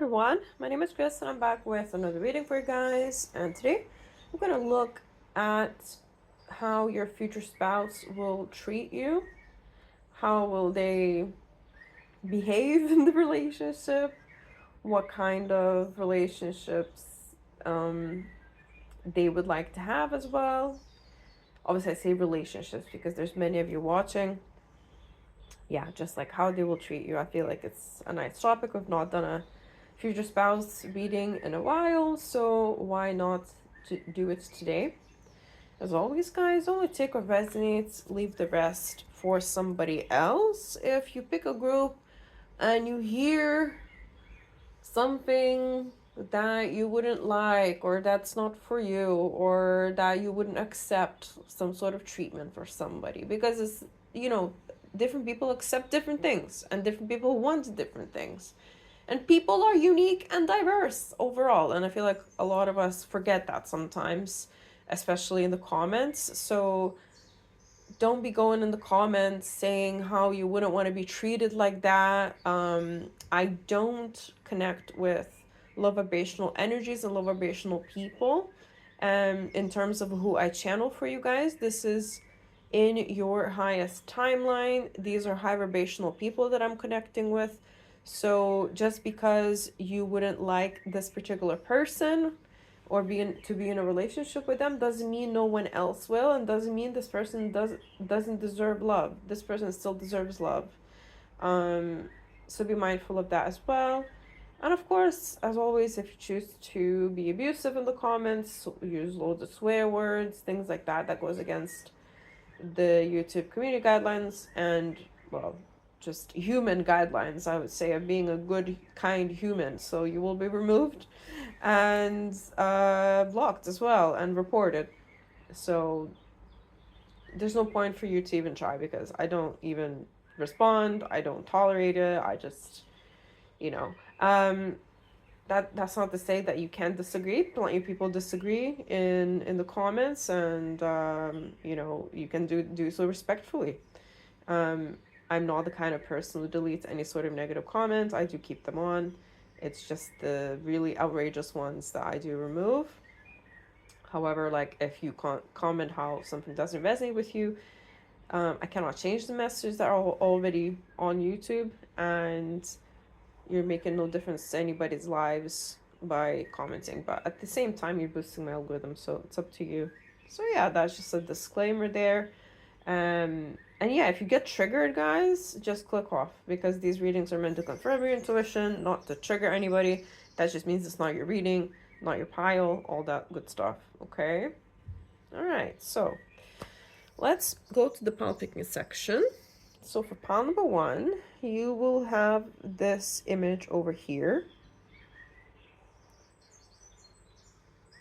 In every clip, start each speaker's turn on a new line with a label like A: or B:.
A: everyone, my name is Chris and I'm back with another reading for you guys, and today I'm going to look at how your future spouse will treat you. How will they behave in the relationship? What kind of relationships they would like to have as well. Obviously I say relationships because there's many of you watching. Yeah, just like how they will treat you. I feel like it's a nice topic. We've not done a future spouse reading in a while, so why not do it today? As always, guys, only take what resonates, leave the rest for somebody else. If you pick a group and you hear something that you wouldn't like, or that's not for you, or that you wouldn't accept some sort of treatment for somebody, because it's, different people accept different things and different people want different things. And people are unique and diverse overall. And I feel like a lot of us forget that sometimes, especially in the comments. So don't be going in the comments saying how you wouldn't want to be treated like that. I don't connect with low vibrational energies and low vibrational people. In terms of who I channel for you guys, this is in your highest timeline. These are high vibrational people that I'm connecting with. So just because you wouldn't like this particular person or be in a relationship with them doesn't mean no one else will, and doesn't mean this person doesn't deserve love. This person still deserves love. So be mindful of that as well. And of course, as always, if you choose to be abusive in the comments, use loads of swear words, things like that, that goes against the YouTube community guidelines and, well, just human guidelines, I would say, of being a good, kind human. So you will be removed and blocked as well and reported. So there's no point for you to even try, because I don't even respond. I don't tolerate it. I just, you know, that's not to say that you can't disagree. Plenty of people disagree in the comments, and you can do so respectfully. I'm not the kind of person who deletes any sort of negative comments. I do keep them on. It's just the really outrageous ones that I do remove. However, like, if you comment how something doesn't resonate with you, I cannot change the messages that are already on YouTube, and you're making no difference to anybody's lives by commenting. But at the same time, you're boosting my algorithm, so it's up to you. So yeah, that's just a disclaimer there. And yeah, if you get triggered, guys, just click off, because these readings are meant to confirm your intuition, not to trigger anybody. That just means it's not your reading, not your pile, all that good stuff, okay? All right, so let's go to the pile picking section. So for pile number 1, you will have this image over here.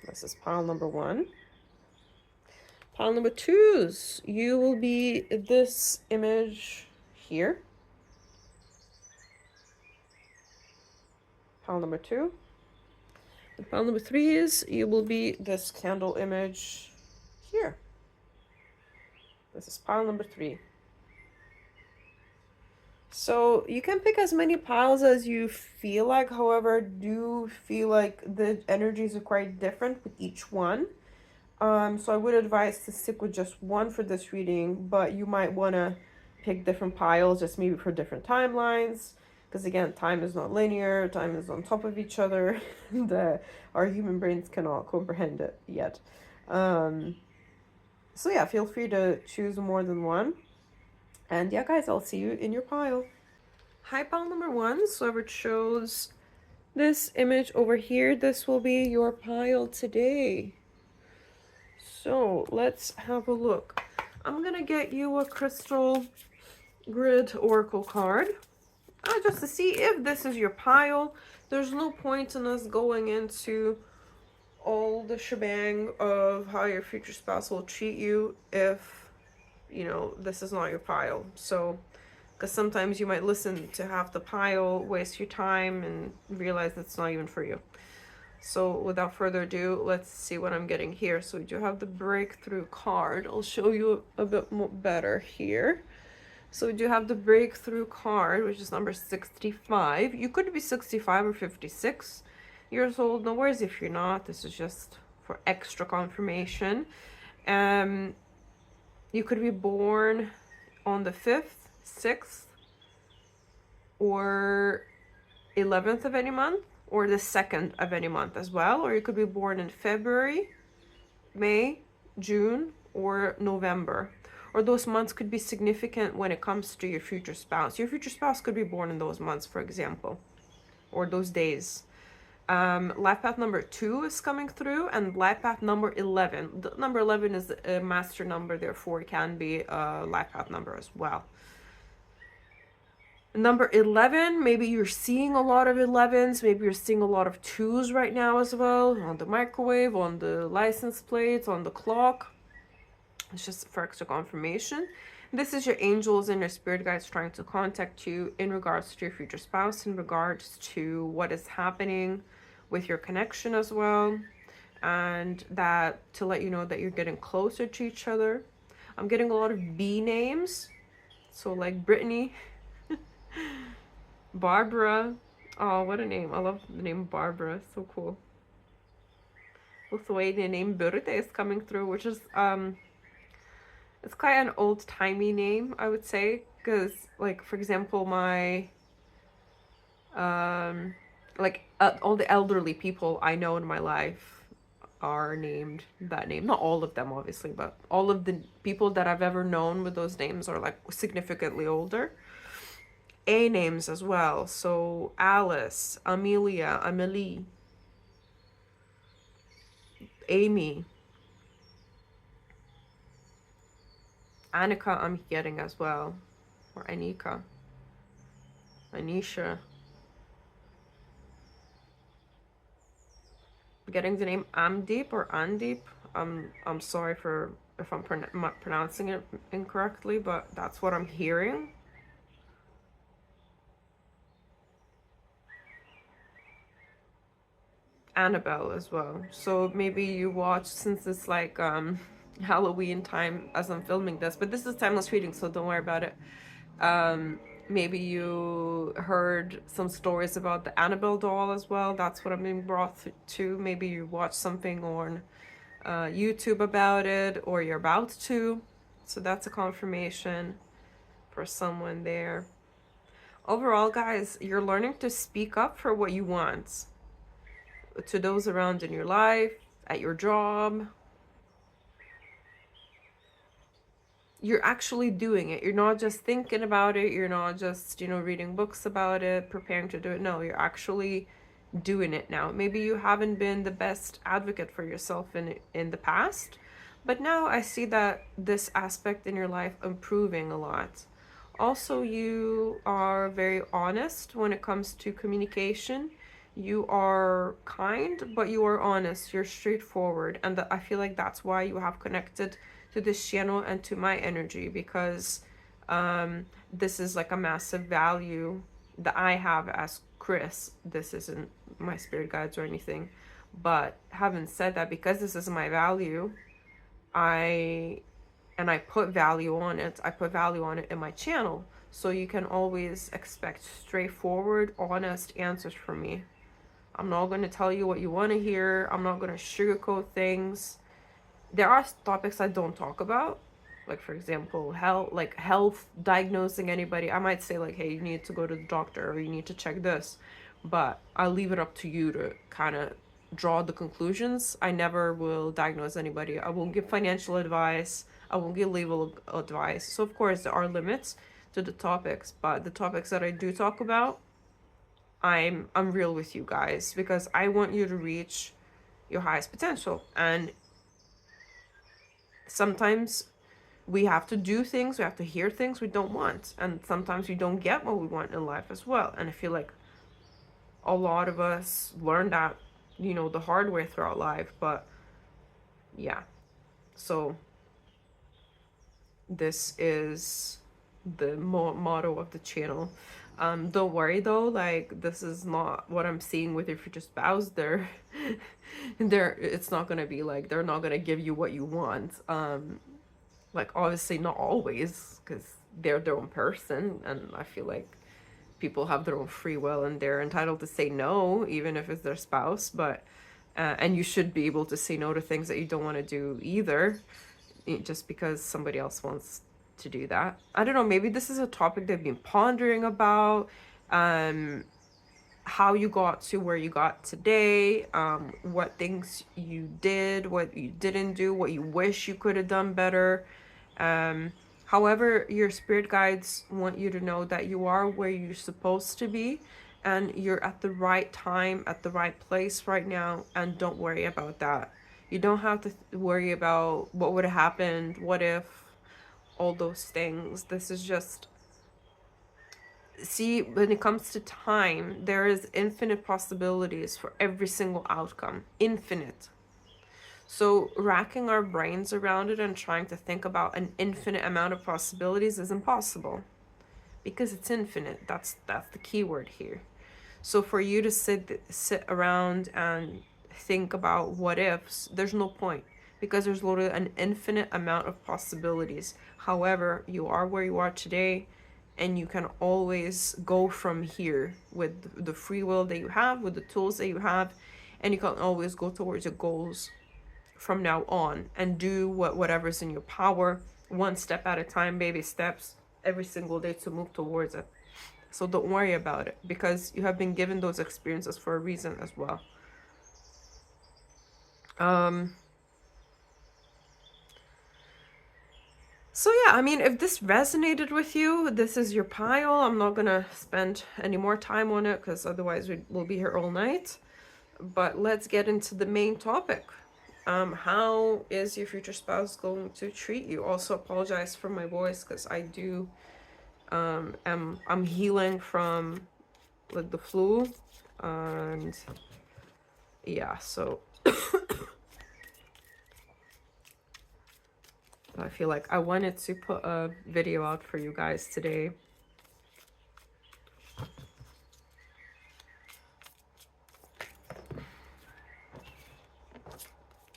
A: This is pile number 1. Pile number 2's, you will be this image here. Pile number 2. And pile number 3 is, you will be this candle image here. This is pile number 3. So you can pick as many piles as you feel like. However, do feel like the energies are quite different with each one. So I would advise to stick with just one for this reading, but you might want to pick different piles, just maybe for different timelines, because again, time is not linear, time is on top of each other, and our human brains cannot comprehend it yet. So yeah, feel free to choose more than one. And yeah, guys, I'll see you in your pile. Hi, pile number 1. So whoever chose this image over here, this will be your pile today. So let's have a look. I'm gonna get you a crystal grid oracle card just to see if this is your pile. There's no point in us going into all the shebang of how your future spouse will treat you if, this is not your pile. So, because sometimes you might listen to half the pile, waste your time, and realize it's not even for you. So without further ado, let's see what I'm getting here. So we do have the breakthrough card. I'll show you a bit more better here. So we do have the breakthrough card, which is number 65. You could be 65 or 56 years old. No worries if you're not. This is just for extra confirmation. Um, you could be born on the 5th, 6th, or 11th of any month, or the 2nd of any month as well. Or you could be born in February, May, June, or November. Or those months could be significant when it comes to your future spouse. Your future spouse could be born in those months, for example, or those days. Life path number 2 is coming through, and life path number 11. The number 11 is a master number, therefore it can be a life path number as well. Number 11, maybe you're seeing a lot of 11s, maybe you're seeing a lot of 2s right now as well, on the microwave, on the license plates, on the clock. It's just for extra confirmation. This is your angels and your spirit guides trying to contact you in regards to your future spouse, in regards to what is happening with your connection as well, and that to let you know that you're getting closer to each other. I'm getting a lot of B names, so like Brittany, Barbara. Oh, what a name. I love the name Barbara. It's so cool. Lithuanian name Birte is coming through, which is it's quite an old-timey name, I would say, because like for example my all the elderly people I know in my life are named that name. Not all of them obviously, but all of the people that I've ever known with those names are like significantly older. A names as well, so Alice, Amelia, Amelie, Amy, Annika I'm getting as well, or Anika, Anisha. Getting the name Amdeep or Andeep. I'm sorry for if I'm pronouncing it incorrectly, but that's what I'm hearing. Annabelle as well. So maybe you watch, since it's like Halloween time as I'm filming this, but this is timeless reading, so don't worry about it. Maybe you heard some stories about the Annabelle doll as well. That's what I'm being brought to. Maybe you watched something on YouTube about it, or you're about to. So that's a confirmation for someone there. Overall, guys, you're learning to speak up for what you want to those around in your life, at your job. You're actually doing it. You're not just thinking about it. You're not just, reading books about it, preparing to do it. No, you're actually doing it now. Maybe you haven't been the best advocate for yourself in the past, but now I see that this aspect in your life improving a lot. Also, you are very honest when it comes to communication. You are kind, but you are honest. You're straightforward, and I feel like that's why you have connected to this channel and to my energy, because this is like a massive value that I have as Chris. This isn't my spirit guides or anything, but having said that, because this is my value, I put value on it. I put value on it in my channel, so you can always expect straightforward, honest answers from me. I'm not going to tell you what you want to hear. I'm not going to sugarcoat things. There are topics I don't talk about, like for example health, diagnosing anybody. I might say like, hey, you need to go to the doctor, or you need to check this, but I'll leave it up to you to kind of draw the conclusions. I never will diagnose anybody. I won't give financial advice. I won't give legal advice. So of course there are limits to the topics, but the topics that I do talk about, I'm real with you guys, because I want you to reach your highest potential. And sometimes we have to do things, we have to hear things we don't want, and sometimes we don't get what we want in life as well. And I feel like a lot of us learn that, the hard way throughout life. But yeah, so this is the motto of the channel. Don't worry though, like this is not what I'm seeing with your future spouse. It's not gonna be they're not gonna give you what you want. Like obviously not always, because they're their own person, and I feel like people have their own free will and they're entitled to say no, even if it's their spouse. But and you should be able to say no to things that you don't want to do either, just because somebody else wants to do that. I don't know, maybe this is a topic they've been pondering about, how you got to where you got today, what things you did, what you didn't do, what you wish you could have done better. However, your spirit guides want you to know that you are where you're supposed to be, and you're at the right time, at the right place right now, and don't worry about that. You don't have to worry about what would have happened, what if, all those things. This is just, see, when it comes to time, there is infinite possibilities for every single outcome. Infinite. So racking our brains around it and trying to think about an infinite amount of possibilities is impossible, because it's infinite. That's the key word here. So for you to sit around and think about what ifs, there's no point, because there's literally an infinite amount of possibilities. However, you are where you are today, and you can always go from here with the free will that you have, with the tools that you have, and you can always go towards your goals from now on, and do whatever's in your power, one step at a time, baby steps, every single day, to move towards it. So don't worry about it, because you have been given those experiences for a reason as well. So yeah, I mean, if this resonated with you, this is your pile. I'm not gonna spend any more time on it, because otherwise we'll be here all night. But let's get into the main topic. How is your future spouse going to treat you? Also, apologize for my voice, because I do I'm healing from like the flu, and yeah, so I feel like I wanted to put a video out for you guys today.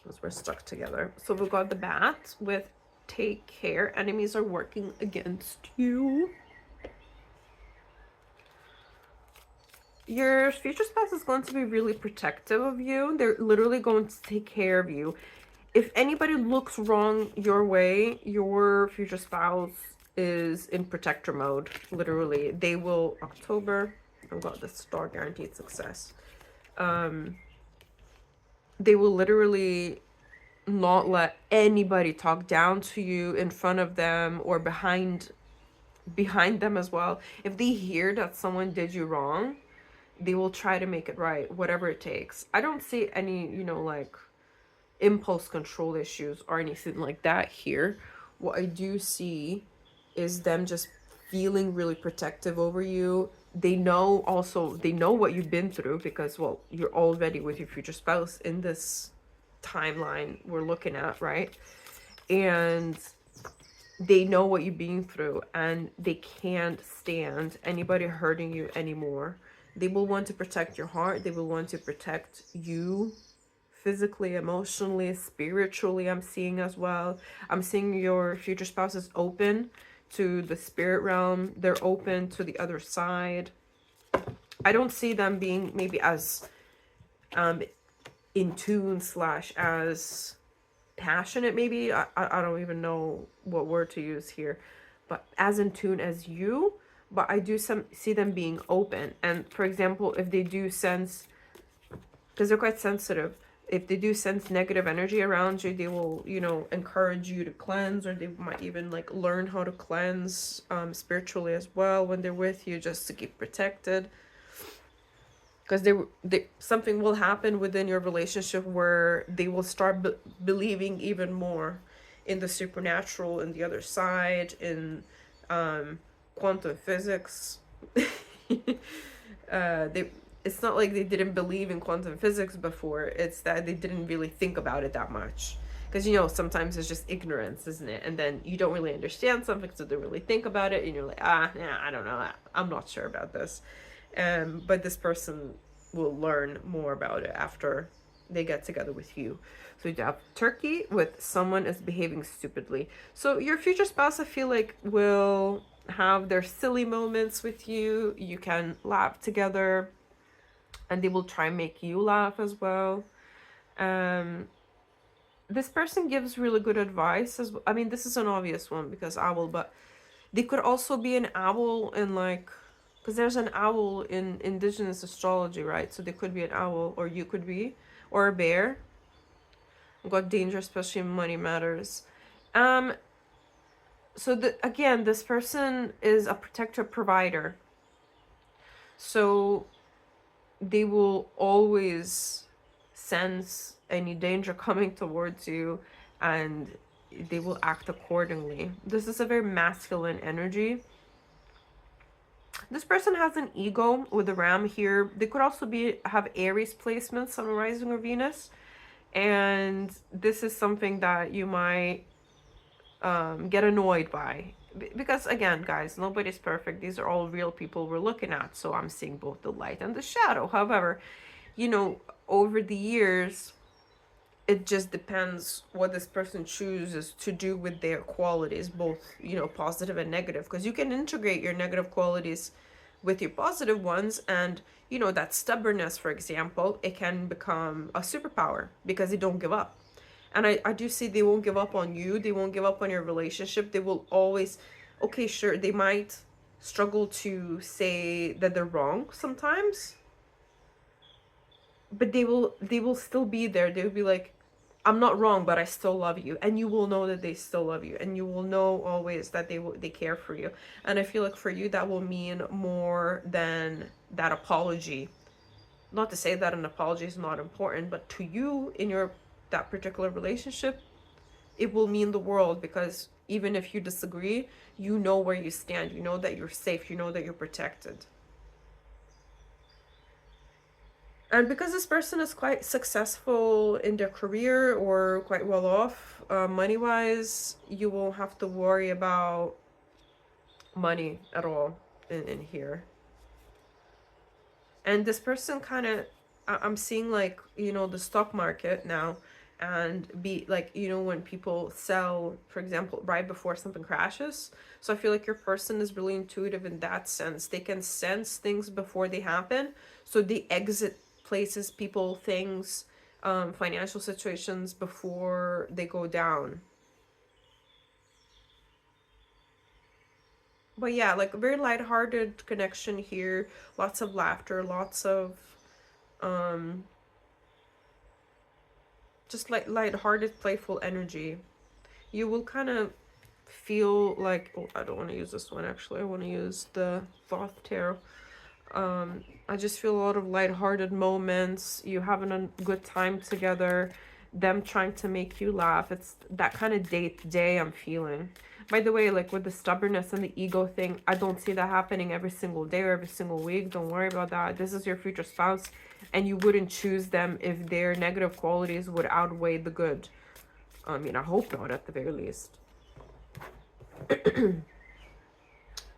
A: Because we're stuck together. So we've got the bat with take care. Enemies are working against you. Your future spouse is going to be really protective of you. They're literally going to take care of you. If anybody looks wrong your way, your future spouse is in protector mode. Literally, they will. October, I've got the star guaranteed success. They will literally not let anybody talk down to you in front of them or behind them as well. If they hear that someone did you wrong, they will try to make it right, whatever it takes. I don't see any, like impulse control issues or anything like that here. What I do see is them just feeling really protective over you. They know what you've been through, because, well, you're already with your future spouse in this timeline we're looking at, right? And they know what you've been through, and they can't stand anybody hurting you anymore. They will want to protect your heart. They will want to protect you physically, emotionally, spiritually. I'm seeing as well. I'm seeing your future spouse is open to the spirit realm. They're open to the other side. I don't see them being maybe as in tune / as passionate, maybe. I don't even know what word to use here, but as in tune as you. But I do see them being open. And for example, if they do sense, because they're quite sensitive, if they do sense negative energy around you, they will, encourage you to cleanse, or they might even like learn how to cleanse spiritually as well when they're with you, just to keep protected. Because something will happen within your relationship where they will start believing even more in the supernatural, in the other side, in quantum physics. It's not like they didn't believe in quantum physics before. It's that they didn't really think about it that much. Because, sometimes it's just ignorance, isn't it? And then you don't really understand something, so they really think about it, and you're like, I don't know. I'm not sure about this. But this person will learn more about it after they get together with you. So you have Turkey with someone is behaving stupidly. So your future spouse, I feel like, will have their silly moments with you. You can laugh together, and they will try and make you laugh as well. Um, this person gives really good advice as well. I mean, this is an obvious one because owl, but they could also be an owl in like, because there's an owl in indigenous astrology, right? So they could be an owl, or you could be, or a bear. Got danger, especially in money matters. Um, so again, this person is a protector provider. So they will always sense any danger coming towards you, and they will act accordingly. This is a very masculine energy. This person has an ego with the ram here. They could also have Aries placements, Sun, Rising, or Venus. And this is something that you might get annoyed by. Because again, guys, nobody's perfect. These are all real people we're looking at. So I'm seeing both the light and the shadow. However, you know, over the years, it just depends what this person chooses to do with their qualities, both, you know, positive and negative. Because you can integrate your negative qualities with your positive ones, and, you know, that stubbornness, for example, it can become a superpower because they don't give up. And I do see they won't give up on you. They won't give up on your relationship. They will always, okay, sure, they might struggle to say that they're wrong sometimes, but they will still be there. They'll be like, I'm not wrong, but I still love you. And you will know that they still love you. And you will know always that they care for you. And I feel like for you, that will mean more than that apology. Not to say that an apology is not important, but to you in that particular relationship, it will mean the world, because even if you disagree, you know where you stand. You know that you're safe. You know that you're protected. And because this person is quite successful in their career or quite well off money-wise, you won't have to worry about money at all in here. And this person kind of, I'm seeing like, you know, the stock market now, and be like, you know, when people sell, for example, right before something crashes. So I feel like your person is really intuitive in that sense. They can sense things before they happen. So they exit places, people, things, financial situations before they go down. But yeah, like a very lighthearted connection here. Lots of laughter, lots of just like lighthearted, playful energy. You will kind of feel like, oh, I don't want to use this one actually. I want to use the Thoth Tarot. I just feel a lot of lighthearted moments. You having a good time together. Them trying to make you laugh. It's that kind of day to day I'm feeling. By the way, like with the stubbornness and the ego thing, I don't see that happening every single day or every single week. Don't worry about that. This is your future spouse, and you wouldn't choose them if their negative qualities would outweigh the good. I mean, I hope not, at the very least. We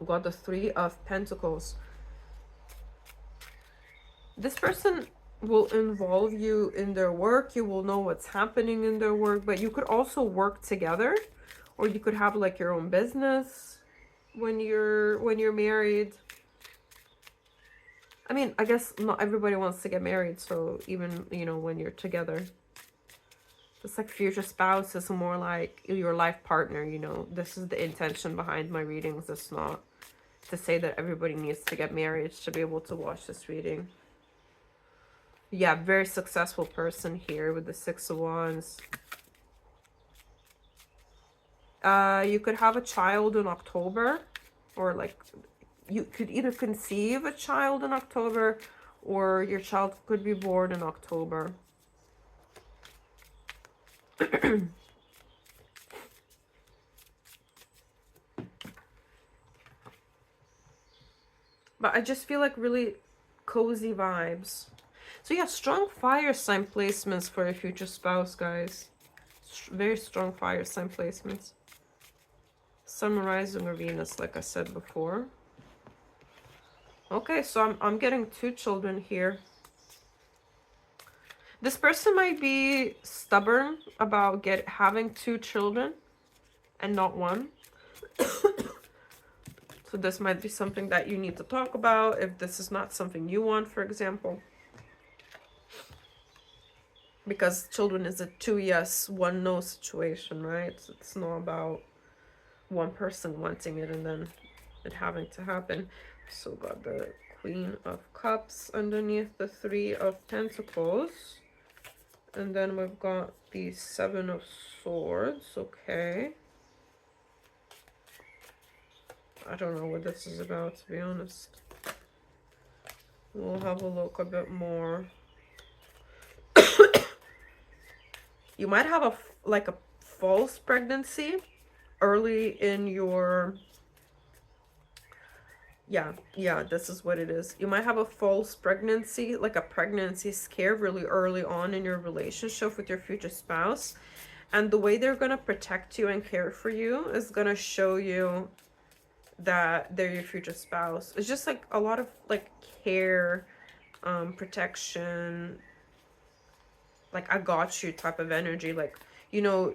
A: got the Three of Pentacles. This person will involve you in their work. You will know what's happening in their work, but you could also work together, or you could have like your own business when you're married. I mean, I guess not everybody wants to get married, so even, you know, when you're together. It's like future spouse is more like your life partner, you know. This is the intention behind my readings. It's not to say that everybody needs to get married to be able to watch this reading. Yeah, very successful person here with the Six of Wands. You could have a child in October, or like you could either conceive a child in October, or your child could be born in October. But I just feel like really cozy vibes. So yeah, strong fire sign placements for a future spouse, guys. Very strong fire sign placements. Sun, Rising, or Venus, like I said before. Okay, so I'm getting 2 children here. This person might be stubborn about having 2 children and not one. So this might be something that you need to talk about if this is not something you want, for example. Because children is a 2 yes, 1 no situation, right? So it's not about one person wanting it and then it having to happen. So got the Queen of Cups underneath the 3 of Pentacles. And then we've got the 7 of Swords. Okay. I don't know what this is about, to be honest. We'll have a look a bit more. You might have a false pregnancy early in your... Yeah, this is what it is. You might have a false pregnancy, like a pregnancy scare really early on in your relationship with your future spouse. And the way they're going to protect you and care for you is going to show you that they're your future spouse. It's just like a lot of like care, protection, like I got you type of energy. Like, you know,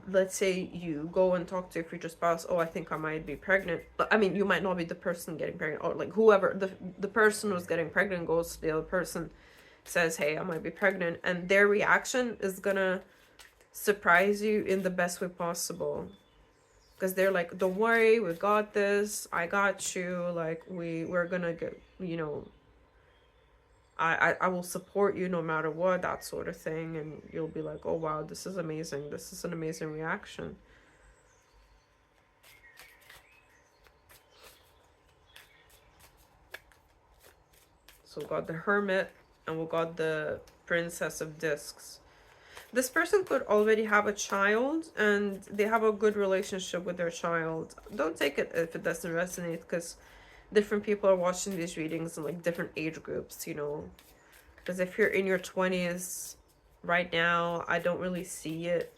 A: let's say you go and talk to your future spouse. Oh, I think I might be pregnant. But I mean, you might not be the person getting pregnant, or like whoever the person who's getting pregnant goes to the other person, says, hey, I might be pregnant, and their reaction is gonna surprise you in the best way possible. Because they're like, don't worry, we got this, I got you, like we're gonna get, you know, I will support you no matter what, that sort of thing. And you'll be like, oh wow, this is amazing, this is an amazing reaction. So we got the Hermit and we got the Princess of Discs. This person could already have a child and they have a good relationship with their child. Don't take it if it doesn't resonate, because different people are watching these readings in like different age groups, you know. Because if you're in your 20s right now, I don't really see it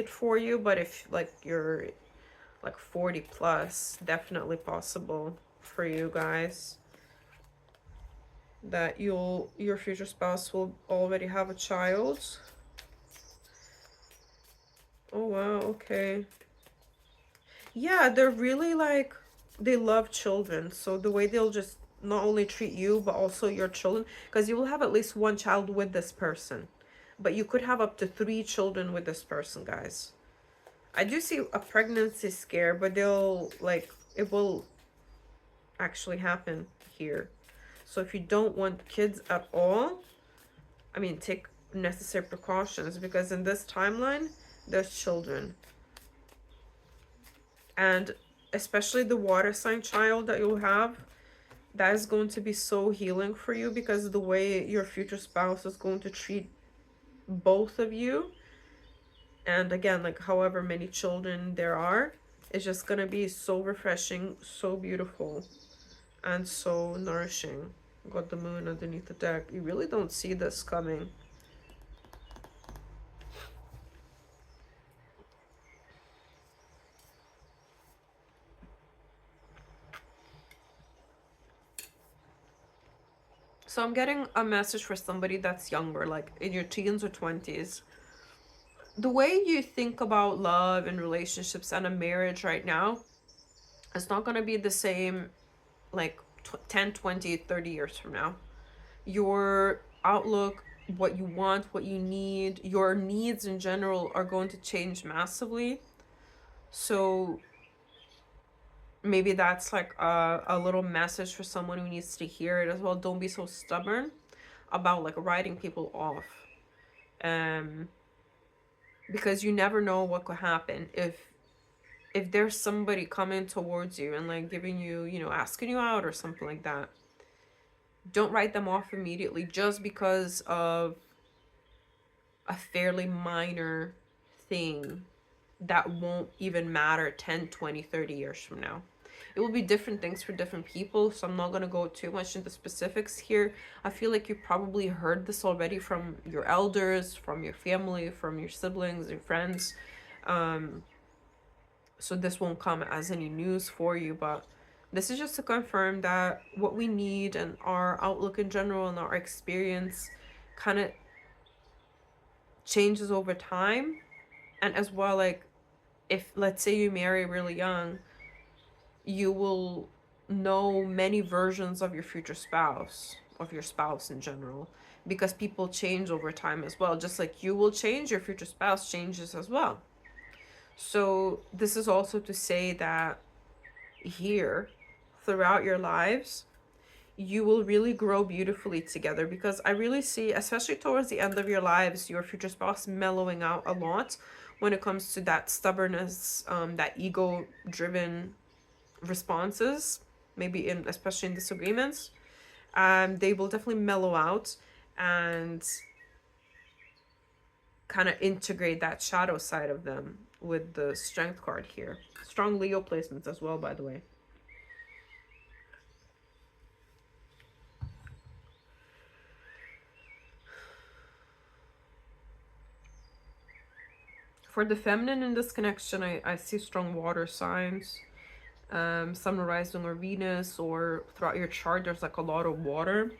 A: for you. But if like you're like 40 plus, definitely possible for you guys that your future spouse will already have a child. Oh wow, okay. Yeah, they're really like, they love children. So the way they'll just not only treat you, but also your children, because you will have at least 1 child with this person. But you could have up to 3 children with this person, guys. I do see a pregnancy scare, but they'll like, it will actually happen here. So if you don't want kids at all, I mean, take necessary precautions, because in this timeline, there's children. And especially the water sign child that you'll have, that is going to be so healing for you, because the way your future spouse is going to treat both of you, and again, like however many children there are, it's just gonna be so refreshing, so beautiful, and so nourishing. Got the Moon underneath the deck. You really don't see this coming. So I'm getting a message for somebody that's younger, like in your teens or 20s. The way you think about love and relationships and a marriage right now, it's not going to be the same like 10, 20, 30 years from now. Your outlook, what you want, what you need, your needs in general are going to change massively. So maybe that's like a little message for someone who needs to hear it as well. Don't be so stubborn about like writing people off. Um, because you never know what could happen if there's somebody coming towards you and like giving you, you know, asking you out or something like that. Don't write them off immediately just because of a fairly minor thing that won't even matter 10, 20, 30 years from now. It will be different things for different people, so I'm not going to go too much into specifics here. I feel like you probably heard this already from your elders, from your family, from your siblings, your friends. So this won't come as any news for you, but this is just to confirm that what we need and our outlook in general and our experience kind of changes over time. And as well, like, if let's say you marry really young, you will know many versions of your future spouse, of your spouse in general, because people change over time as well. Just like you will change, your future spouse changes as well. So this is also to say that here, throughout your lives, you will really grow beautifully together, because I really see, especially towards the end of your lives, your future spouse mellowing out a lot when it comes to that stubbornness, that ego driven responses, maybe in, especially in disagreements. They will definitely mellow out and kind of integrate that shadow side of them with the strength card here. Strong Leo placements as well, by the way. For the feminine in this connection, I see strong water signs. Sun, rising, or Venus, or throughout your chart, there's like a lot of water.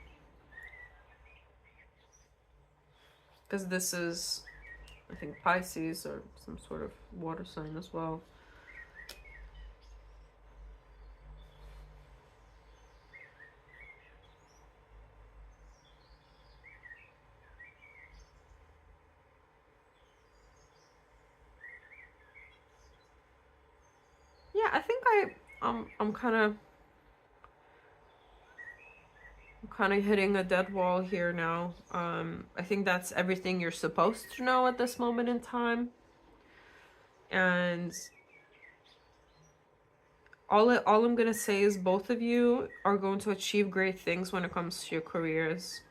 A: Because this is, I think, Pisces or some sort of water sign as well. Yeah, I think I'm kind of hitting a dead wall here now. I think that's everything you're supposed to know at this moment in time. And all I'm gonna say is both of you are going to achieve great things when it comes to your careers.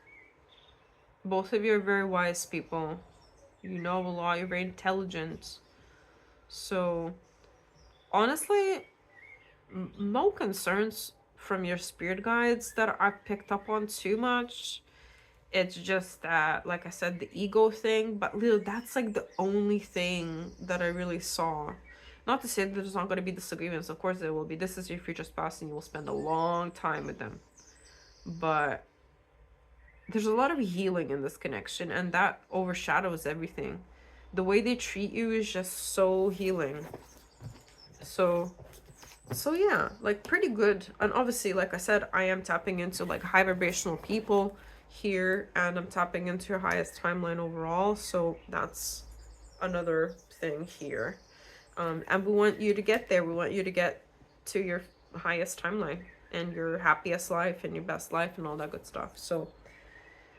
A: Both of you are very wise people. You know a lot, you're very intelligent. So honestly, no concerns from your spirit guides that I picked up on too much. It's just that, like I said, the ego thing, but Leo, that's like the only thing that I really saw. Not to say that there's not going to be disagreements, of course there will be. This is your future spouse and you will spend a long time with them. But there's a lot of healing in this connection, and that overshadows everything. The way they treat you is just so healing. So yeah, like pretty good. And obviously, like I said, I am tapping into like high vibrational people here, and I'm tapping into your highest timeline overall. So that's another thing here. And we want you to get there. We want you to get to your highest timeline and your happiest life and your best life and all that good stuff. So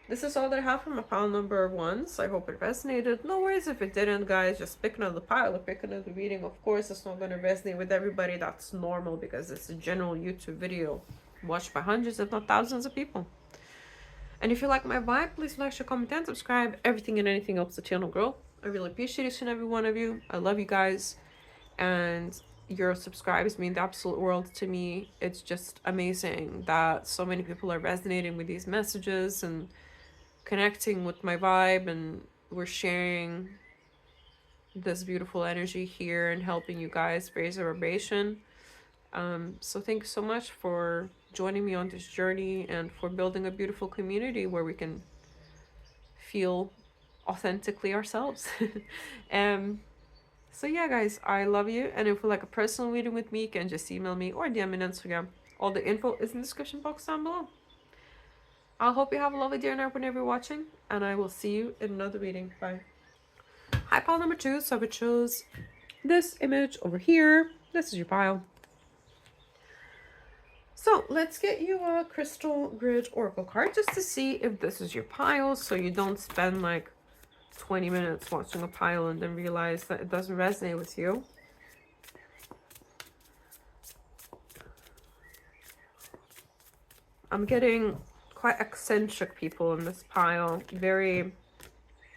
A: this is all that I have for my pile number 1. So I hope it resonated. No worries if it didn't, guys. Just pick another pile or pick another reading. Of course, it's not going to resonate with everybody. That's normal because it's a general YouTube video watched by hundreds, if not thousands of people. And if you like my vibe, please like, share, comment, and subscribe. Everything and anything helps the channel grow. I really appreciate each and every one of you. I love you guys. And your subscribes mean the absolute world to me. It's just amazing that so many people are resonating with these messages and connecting with my vibe, and we're sharing this beautiful energy here and helping you guys raise a vibration. So thanks so much for joining me on this journey and for building a beautiful community where we can feel authentically ourselves. So yeah, guys, I love you. And if you like a personal reading with me, you can just email me or DM me on Instagram. All the info is in the description box down below. I hope you have a lovely day or night whenever you're watching, and I will see you in another reading. Bye. Hi, pile number 2. So I chose this image over here. This is your pile. So let's get you a crystal grid oracle card just to see if this is your pile, so you don't spend like 20 minutes watching a pile and then realize that it doesn't resonate with you. I'm getting quite eccentric people in this pile. Very,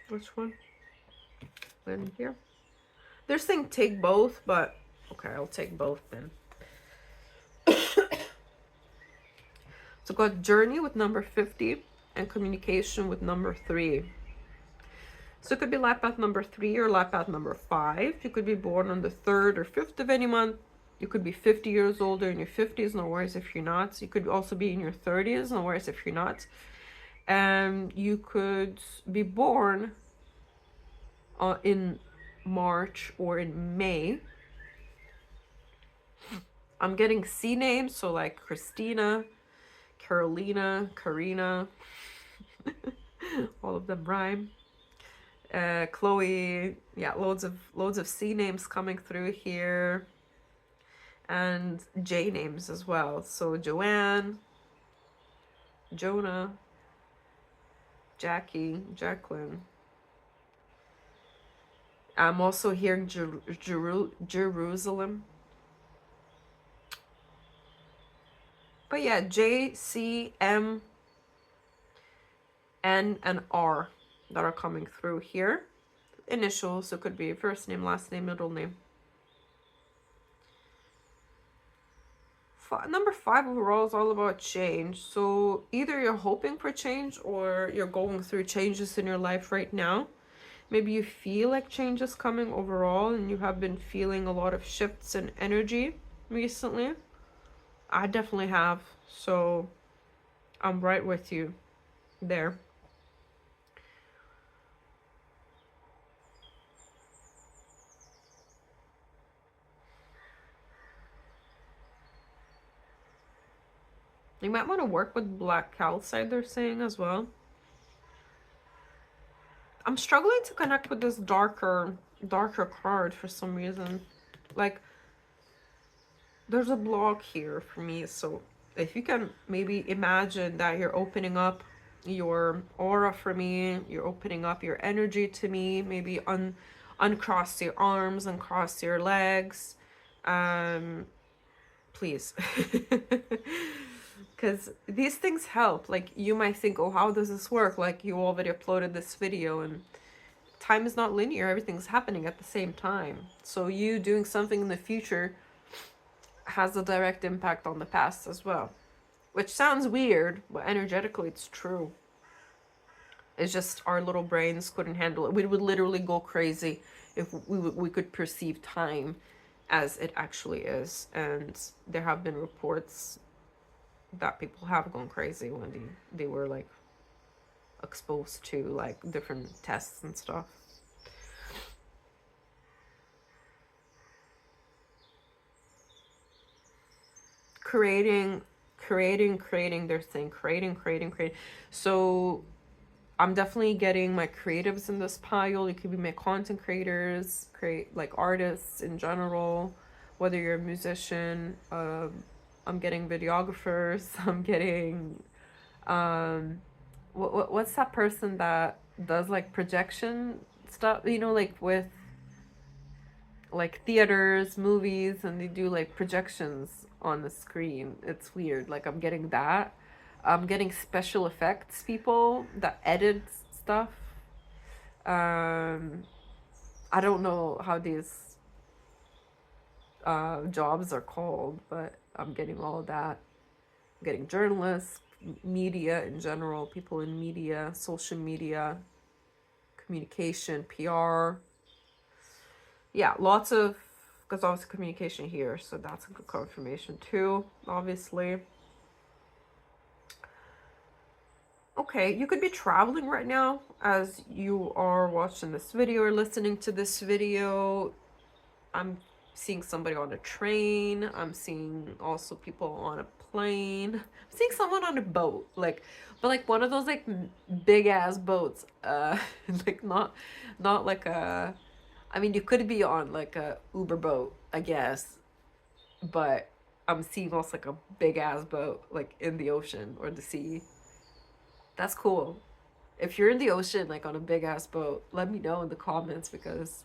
A: which one? In here. They're saying take both, but okay, I'll take both then. So got journey with number 50 and communication with number 3. So it could be life path number 3 or life path number 5. You could be born on the 3rd or 5th of any month. You could be 50 years older in your 50s, no worries if you're not. You could also be in your 30s, no worries if you're not. And you could be born in March or in May. I'm getting C names, so like Christina, Carolina, Karina, all of them rhyme. Chloe, yeah, loads of C names coming through here, and J names as well. So Joanne, Jonah, Jackie, Jacqueline. I'm also hearing Jerusalem. But yeah, J, C, M, N, and R that are coming through here. Initials, so it could be first name, last name, middle name. Number 5 overall is all about change. So either you're hoping for change or you're going through changes in your life right now. Maybe you feel like change is coming overall and you have been feeling a lot of shifts in energy recently. I definitely have. So I'm right with you there. You might want to work with black calcite, they're saying as well. I'm struggling to connect with this darker card for some reason. Like, there's a block here for me, so if you can maybe imagine that you're opening up your aura for me, you're opening up your energy to me, maybe uncross your arms, uncross your legs, please. Because these things help. Like, you might think, oh, how does this work? Like, you already uploaded this video, and time is not linear. Everything's happening at the same time. So you doing something in the future has a direct impact on the past as well. Which sounds weird, but energetically it's true. It's just our little brains couldn't handle it. We would literally go crazy if we could perceive time as it actually is. And there have been reports that people have gone crazy when they were like exposed to like different tests and stuff. Creating, they're saying creating. So I'm definitely getting my creatives in this pile. You could be my content creators, create like artists in general, whether you're a musician. I'm getting videographers. I'm getting what's that person that does like projection stuff? You know, like with like theaters, movies, and they do like projections on the screen. It's weird. Like, I'm getting that. I'm getting special effects people that edit stuff. I don't know how these jobs are called, but I'm getting all of that. I'm getting journalists, media in general, people in media, social media, communication, PR. Yeah, lots of, because obviously communication here, so that's a good confirmation too, obviously. Okay, you could be traveling right now as you are watching this video or listening to this video. I'm seeing somebody on a train. I'm seeing also people on a plane. I'm seeing someone on a boat, like, but like one of those like big ass boats. Like not like a. I mean, you could be on like a Uber boat, I guess, but I'm seeing also like a big ass boat, like in the ocean or the sea. That's cool. If you're in the ocean, like on a big ass boat, let me know in the comments, because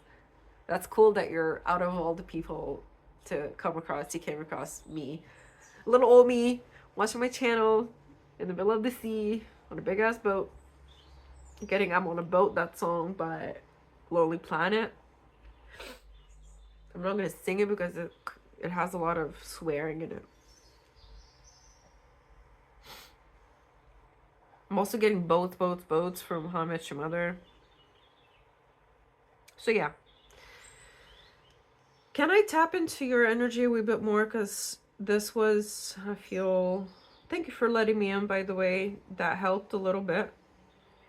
A: that's cool that you're out of all the people to come across, you came across me. Little old me, watching my channel in the middle of the sea on a big ass boat. Getting I'm on a boat, that song by Lonely Planet. I'm not gonna sing it because it has a lot of swearing in it. I'm also getting boats from How I Met Your Mother. So yeah. Can I tap into your energy a wee bit more? Because this was, I feel, Thank you for letting me in, by the way. That helped a little bit.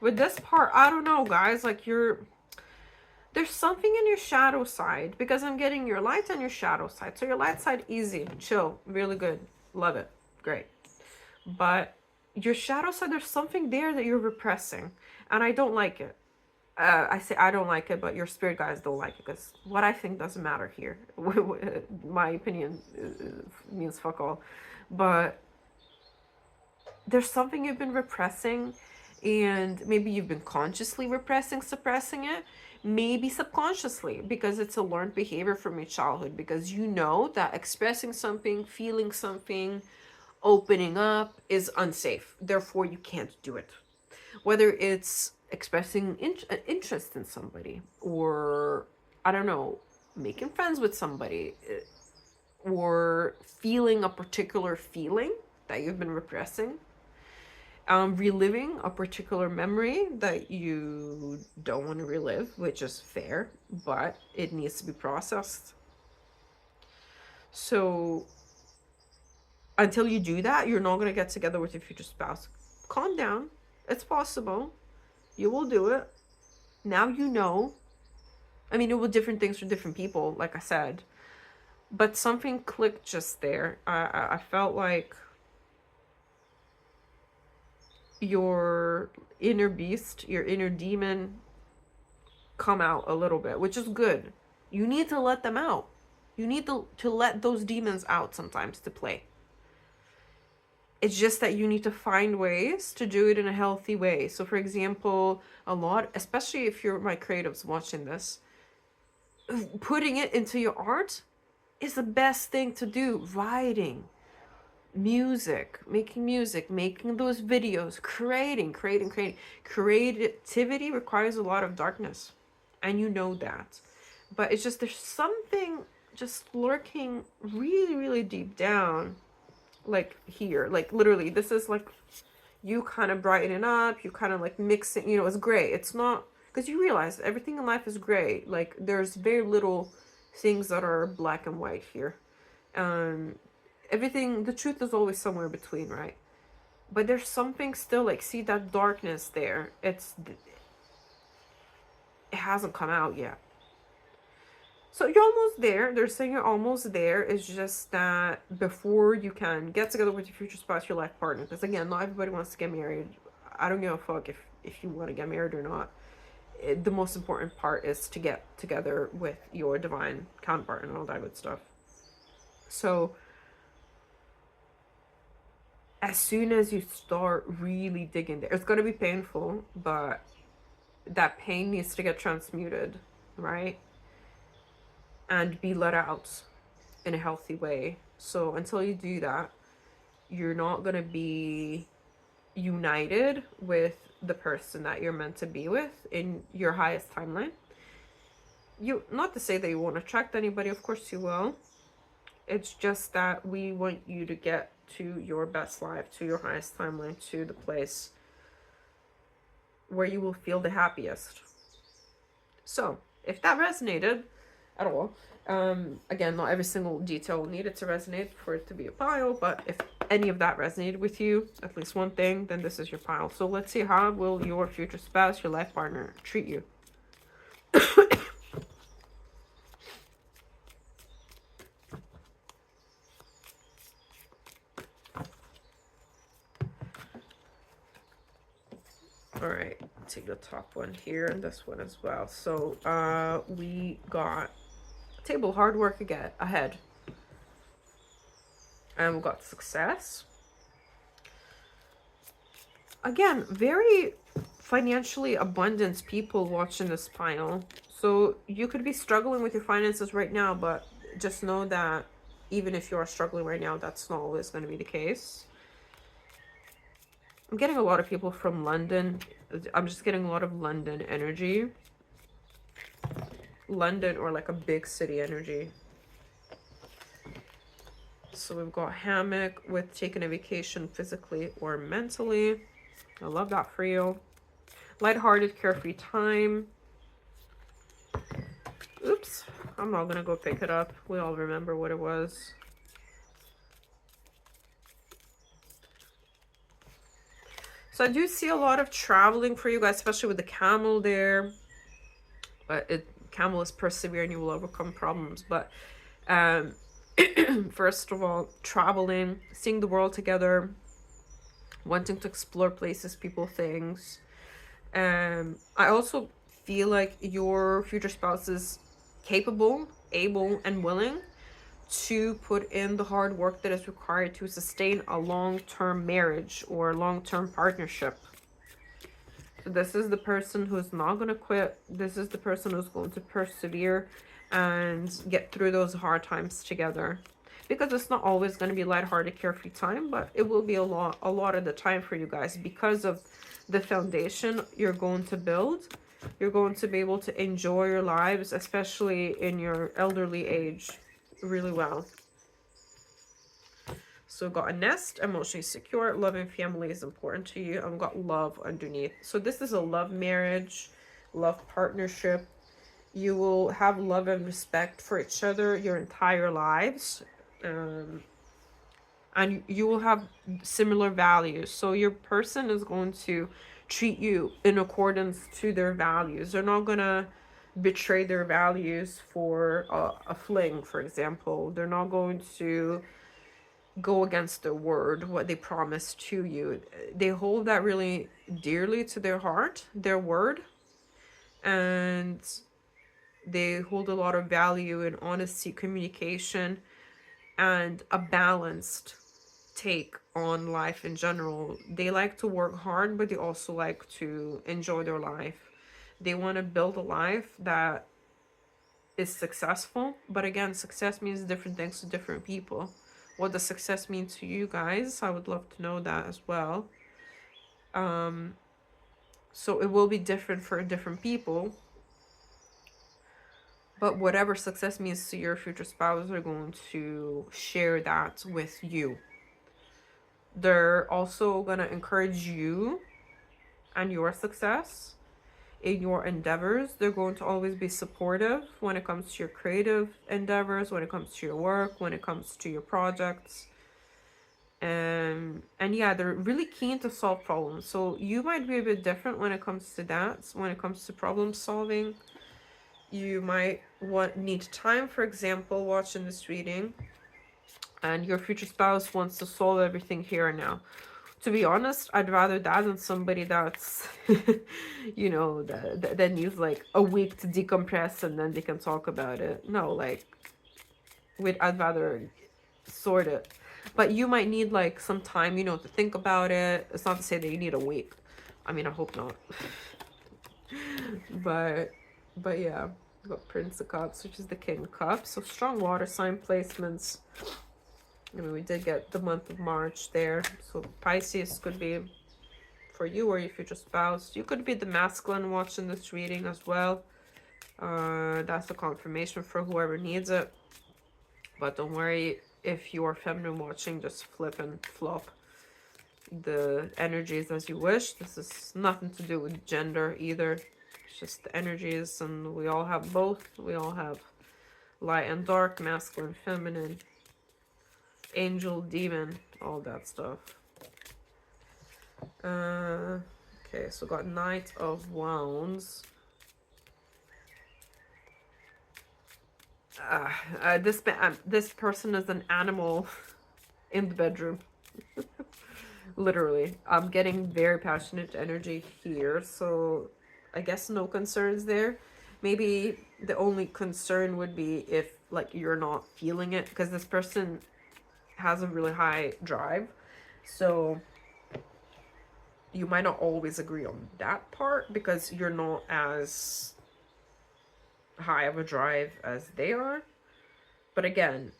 A: With this part, I don't know, guys. Like, there's something in your shadow side, because I'm getting your light and your shadow side. So your light side, easy, chill, really good. Love it. Great. But your shadow side, there's something there that you're repressing. And I don't like it. I say I don't like it, but your spirit guides don't like it, because what I think doesn't matter here. My opinion means fuck all. But there's something you've been repressing, and maybe you've been consciously repressing, suppressing it, maybe subconsciously, because it's a learned behavior from your childhood, because you know that expressing something, feeling something, opening up is unsafe. Therefore, you can't do it. Whether it's expressing interest in somebody, or, I don't know, making friends with somebody, or feeling a particular feeling that you've been repressing, reliving a particular memory that you don't want to relive, which is fair, but it needs to be processed. So until you do that, you're not going to get together with your future spouse. Calm down. It's possible. You will do it. Now you know. I mean, it will different things for different people, like I said. But something clicked just there. I felt like your inner beast, your inner demon, come out a little bit, which is good. You need to let them out. You need to let those demons out sometimes to play. It's just that you need to find ways to do it in a healthy way. So, for example, a lot, especially if you're my creatives watching this, putting it into your art is the best thing to do. Writing, music, making those videos, creating. Creativity requires a lot of darkness, and you know that. But it's just, there's something just lurking really, really deep down, like here, like literally, this is like you kind of brightening up, you kind of like mixing, it's gray. It's not, because you realize everything in life is gray. Like, there's very little things that are black and white here. Everything, the truth is always somewhere between, right? But there's something still, like, see that darkness there, it hasn't come out yet. So you're almost there. They're saying you're almost there. It's just that before you can get together with your future spouse, your life partner, because again, not everybody wants to get married. I don't give a fuck if you want to get married or not. The most important part is to get together with your divine counterpart and all that good stuff. So as soon as you start really digging there, it's going to be painful, but that pain needs to get transmuted, right? And be let out in a healthy way. So until you do that, you're not going to be united with the person that you're meant to be with in your highest timeline. You, not to say that you won't attract anybody, of course you will. It's just that we want you to get to your best life, to your highest timeline, to the place where you will feel the happiest. So if that resonated at all, again, not every single detail needed to resonate for it to be a pile, but if any of that resonated with you, at least one thing, then this is your pile. So let's see, how will your future spouse, your life partner, treat you? All right, take the top one here and this one as well. So we got table, hard work again ahead, and we got success again. Very financially abundant people watching this pile. So you could be struggling with your finances right now, but just know that even if you are struggling right now, that's not always going to be the case. I'm getting a lot of people from London. I'm just getting a lot of London energy. London, or like a big city energy. So we've got hammock with taking a vacation physically or mentally. I love that for you. Lighthearted, carefree time. Oops, I'm not gonna go pick it up. We all remember what it was. So I do see a lot of traveling for you guys, especially with the camel there. But camel is persevere and you will overcome problems. But um, first of all, traveling, seeing the world together, wanting to explore places, people, things. I also feel like your future spouse is capable, able, and willing to put in the hard work that is required to sustain a long-term marriage or long-term partnership. So this is the person who's not going to quit. This is the person who's going to persevere and get through those hard times together. Because it's not always going to be lighthearted, carefree time, but it will be a lot of the time for you guys because of the foundation you're going to build. You're going to be able to enjoy your lives, especially in your elderly age, really well. So got a nest, emotionally secure, loving family is important to you, and we got love underneath. So this is a love marriage, love partnership. You will have love and respect for each other your entire lives. And you will have similar values. So your person is going to treat you in accordance to their values. They're not going to betray their values for a fling, for example. They're not going to go against their word, what they promise to you. They hold that really dearly to their heart, their word, and they hold a lot of value in honesty, communication, and a balanced take on life in general. They like to work hard, but they also like to enjoy their life. They want to build a life that is successful, but again, success means different things to different people. What does success mean to you guys? I would love to know that as well. So it will be different for different people, but whatever success means to your future spouse, they're going to share that with you. They're also going to encourage you and your success in your endeavors. They're going to always be supportive when it comes to your creative endeavors, when it comes to your work, when it comes to your projects. And yeah, they're really keen to solve problems. So you might be a bit different when it comes to that. When it comes to problem solving, you might need time. For example, watching this reading, and your future spouse wants to solve everything here and now. To be honest, I'd rather that than somebody that's, you know, that needs like a week to decompress and then they can talk about it. No, like, I'd rather sort it. But you might need like some time, you know, to think about it. It's not to say that you need a week. I mean, I hope not. but yeah, we got Prince of Cups, which is the King of Cups. So strong water sign placements. I mean, we did get the month of March there. So Pisces could be for you or your future spouse. You could be the masculine watching this reading as well. That's a confirmation for whoever needs it. But don't worry if you are feminine watching, just flip and flop the energies as you wish. This is nothing to do with gender either. It's just the energies, and we all have both. We all have light and dark, masculine, feminine, angel, demon, all that stuff. Okay, so got Knight of Wands. This person is an animal in the bedroom. Literally. I'm getting very passionate energy here, so I guess no concerns there. Maybe the only concern would be if like you're not feeling it, because this person has a really high drive, so you might not always agree on that part because you're not as high of a drive as they are. But again,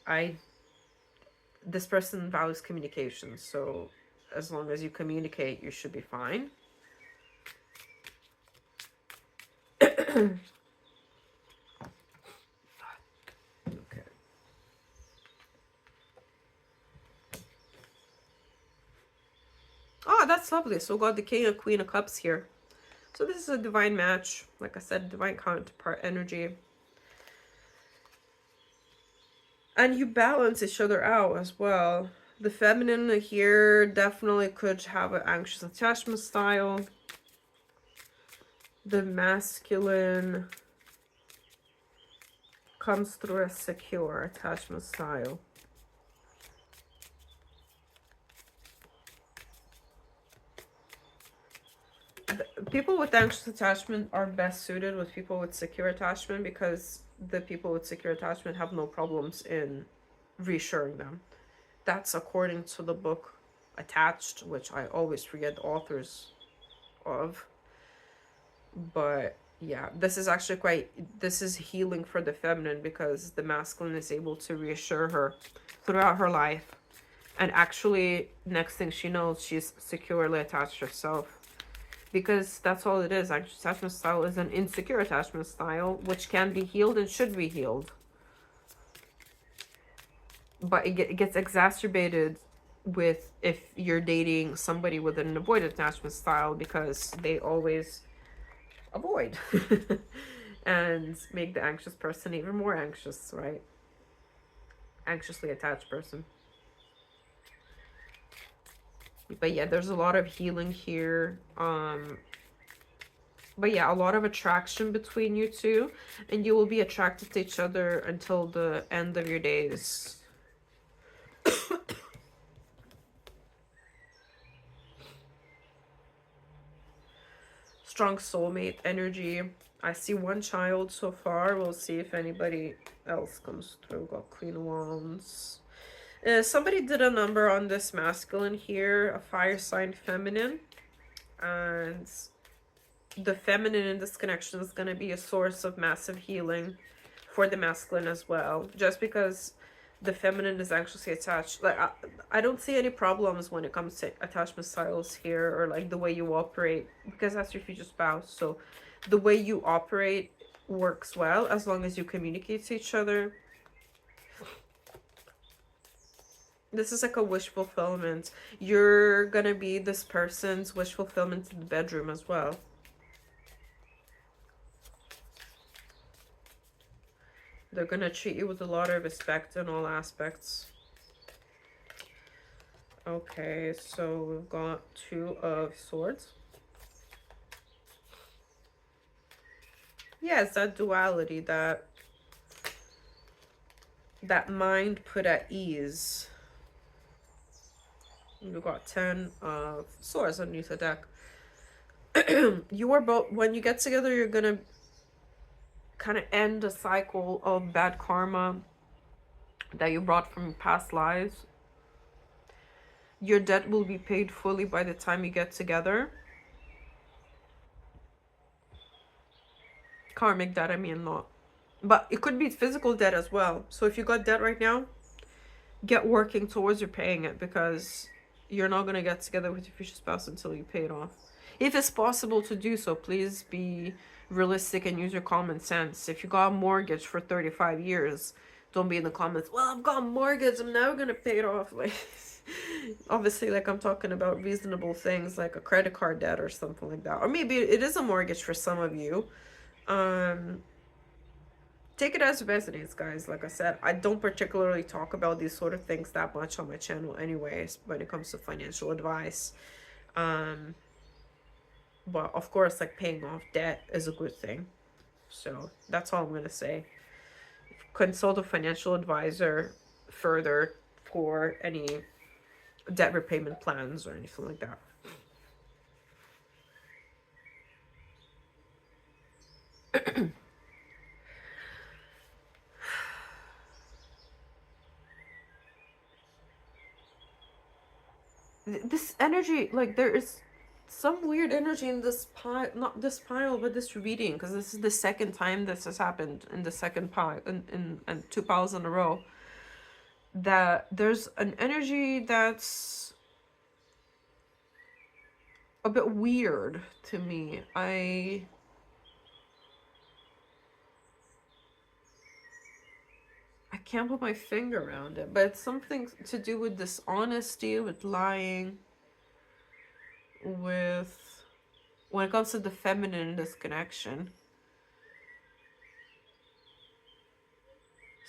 A: this person values communication, so as long as you communicate, you should be fine. Okay. Oh, that's lovely. So we got the King and Queen of Cups here. So this is a divine match. Like I said, divine counterpart energy. And you balance each other out as well. The feminine here definitely could have an anxious attachment style. The masculine comes through a secure attachment style. People with anxious attachment are best suited with people with secure attachment because the people with secure attachment have no problems in reassuring them. That's according to the book Attached, which I always forget the authors of. But yeah, this is actually this is healing for the feminine because the masculine is able to reassure her throughout her life. And actually, next thing she knows, she's securely attached herself. Because that's all it is. Anxious attachment style is an insecure attachment style, which can be healed and should be healed. But it gets exacerbated with if you're dating somebody with an avoidant attachment style because they always avoid and make the anxious person even more anxious, right? Anxiously attached person. But yeah, there's a lot of healing here. But yeah, a lot of attraction between you two, and you will be attracted to each other until the end of your days. Strong soulmate energy. I see one child so far. We'll see if anybody else comes through. Got Queen of Wands. Somebody did a number on this masculine here, a fire sign feminine. And the feminine in this connection is going to be a source of massive healing for the masculine as well. Just because the feminine is anxiously attached. Like, I don't see any problems when it comes to attachment styles here or like the way you operate, because that's your future spouse. So the way you operate works well as long as you communicate to each other. This is like a wish fulfillment. You're gonna be this person's wish fulfillment in the bedroom as well. They're gonna treat you with a lot of respect in all aspects. Okay, so we've got Two of Swords. Yeah, it's that duality, that mind put at ease. We've got 10 of Swords underneath the deck. You are both, when you get together, you're gonna kind of end a cycle of bad karma that you brought from past lives. Your debt will be paid fully by the time you get together. Karmic debt, I mean, not. But it could be physical debt as well. So if you got debt right now, get working towards your paying it, because you're not going to get together with your future spouse until you pay it off. If it's possible to do so, please be realistic and use your common sense. If you got a mortgage for 35 years, don't be in the comments, well, I've got a mortgage, I'm never going to pay it off. Like, obviously, like, I'm talking about reasonable things like a credit card debt or something like that. Or maybe it is a mortgage for some of you. Take it as it resonates, guys. Like I said, I don't particularly talk about these sort of things that much on my channel anyways when it comes to financial advice. But of course, like, paying off debt is a good thing. So that's all I'm going to say. Consult a financial advisor further for any debt repayment plans or anything like that. This energy, like, there is some weird energy in this pile, not this pile, but this reading, because this is the second time this has happened in the second pile, in 2 piles in a row, that there's an energy that's a bit weird to me. I can't put my finger around it, but it's something to do with dishonesty, with lying, with, when it comes to the feminine in this connection,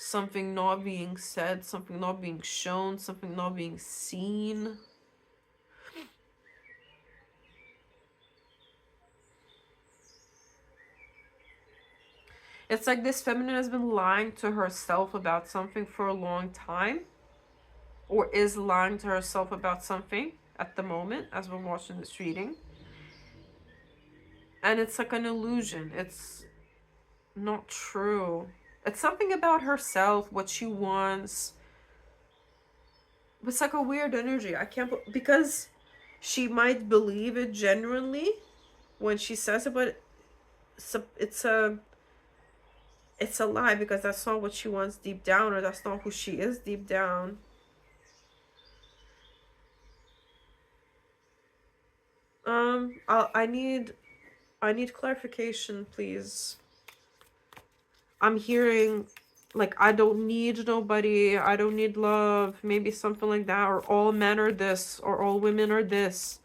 A: something not being said, something not being shown, something not being seen. It's like this feminine has been lying to herself about something for a long time, or is lying to herself about something at the moment as we're watching this reading. And it's like an illusion. It's not true. It's something about herself, what she wants. It's like a weird energy. I can't, because she might believe it genuinely when she says it, but it's a it's a lie, because that's not what she wants deep down, or that's not who she is deep down. I need clarification, please. I'm hearing like, I don't need nobody, I don't need love, maybe something like that, or all men are this, or all women are this.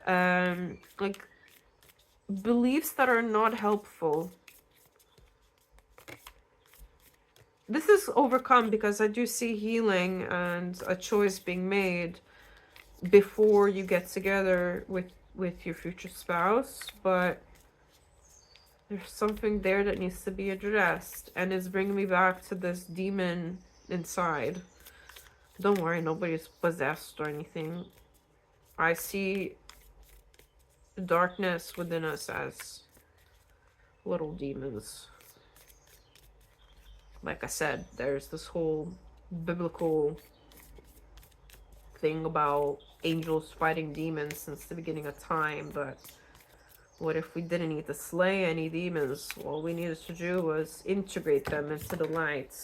A: Like, beliefs that are not helpful. This is overcome because I do see healing and a choice being made before you get together with your future spouse, but there's something there that needs to be addressed, and it's bringing me back to this demon inside. Don't worry, nobody's possessed or anything. I see darkness within us as little demons. Like I said, there's this whole biblical thing about angels fighting demons since the beginning of time, but what if we didn't need to slay any demons? All we needed to do was integrate them into the light.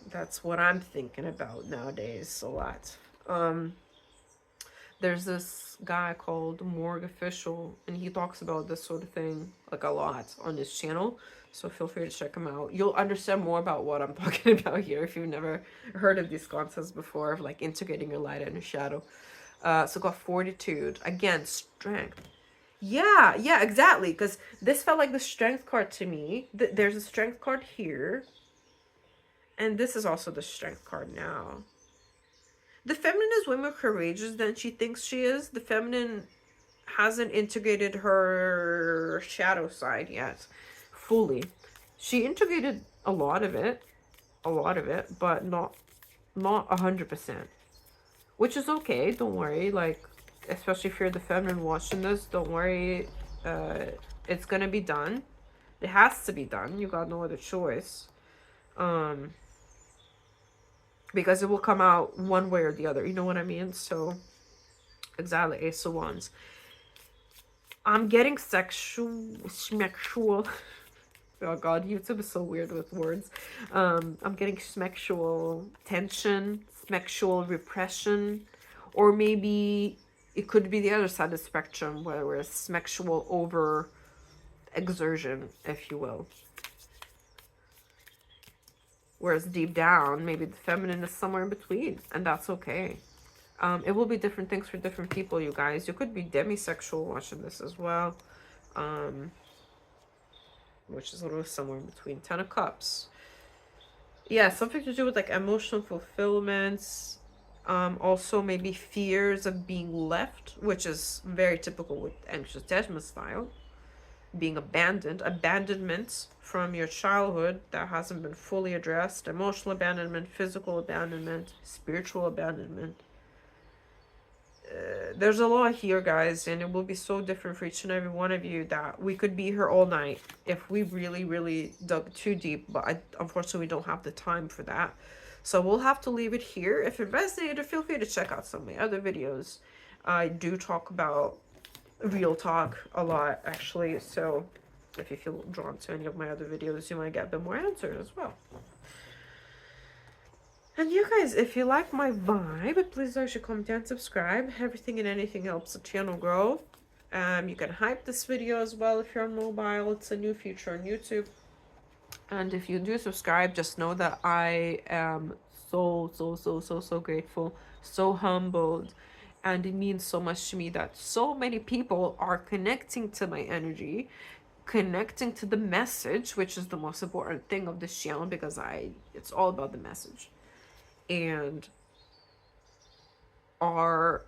A: That's what I'm thinking about nowadays a lot. There's this guy called Morgue Official, and he talks about this sort of thing like a lot on his channel. So feel free to check him out. You'll understand more about what I'm talking about here if you've never heard of these concepts before, of like integrating your light and your shadow. So got fortitude. Again, strength. Yeah, yeah, exactly. Because this felt like the strength card to me. There's a strength card here. And this is also the strength card now. The feminine is way more courageous than she thinks she is. The feminine hasn't integrated her shadow side yet fully. She integrated a lot of it, but not 100%, which is okay. Don't worry. Like, especially if you're the feminine watching this, don't worry. It's gonna be done. It has to be done. You got no other choice. Because it will come out one way or the other. You know what I mean? So, exactly. Ace of Wands. I'm getting sexual. Oh God, YouTube is so weird with words. I'm getting sexual tension, sexual repression, or maybe it could be the other side of the spectrum, where it's sexual over exertion, if you will. Whereas deep down, maybe the feminine is somewhere in between, and that's okay. It will be different things for different people, you guys. You could be demisexual watching this as well, which is a little somewhere in between. 10 of Cups. Yeah, something to do with like emotional fulfillments. Also maybe fears of being left, which is very typical with anxious attachment style. Being abandonment from your childhood that hasn't been fully addressed, emotional abandonment, physical abandonment, spiritual abandonment. There's a lot here, guys, and it will be so different for each and every one of you that we could be here all night if we really, really dug too deep, but unfortunately we don't have the time for that. So we'll have to leave it here. If it resonated, feel free to check out some of my other videos. I do talk about real talk a lot, actually, so if you feel drawn to any of my other videos, you might get a bit more answers as well. And you guys, if you like my vibe, please actually comment and subscribe. Everything and anything helps the channel grow. You can hype this video as well if you're on mobile. It's a new feature on YouTube. And if you do subscribe, just know that I am so grateful, so humbled, and it means so much to me that so many people are connecting to my energy, connecting to the message, which is the most important thing of this channel, because it's all about the message, and are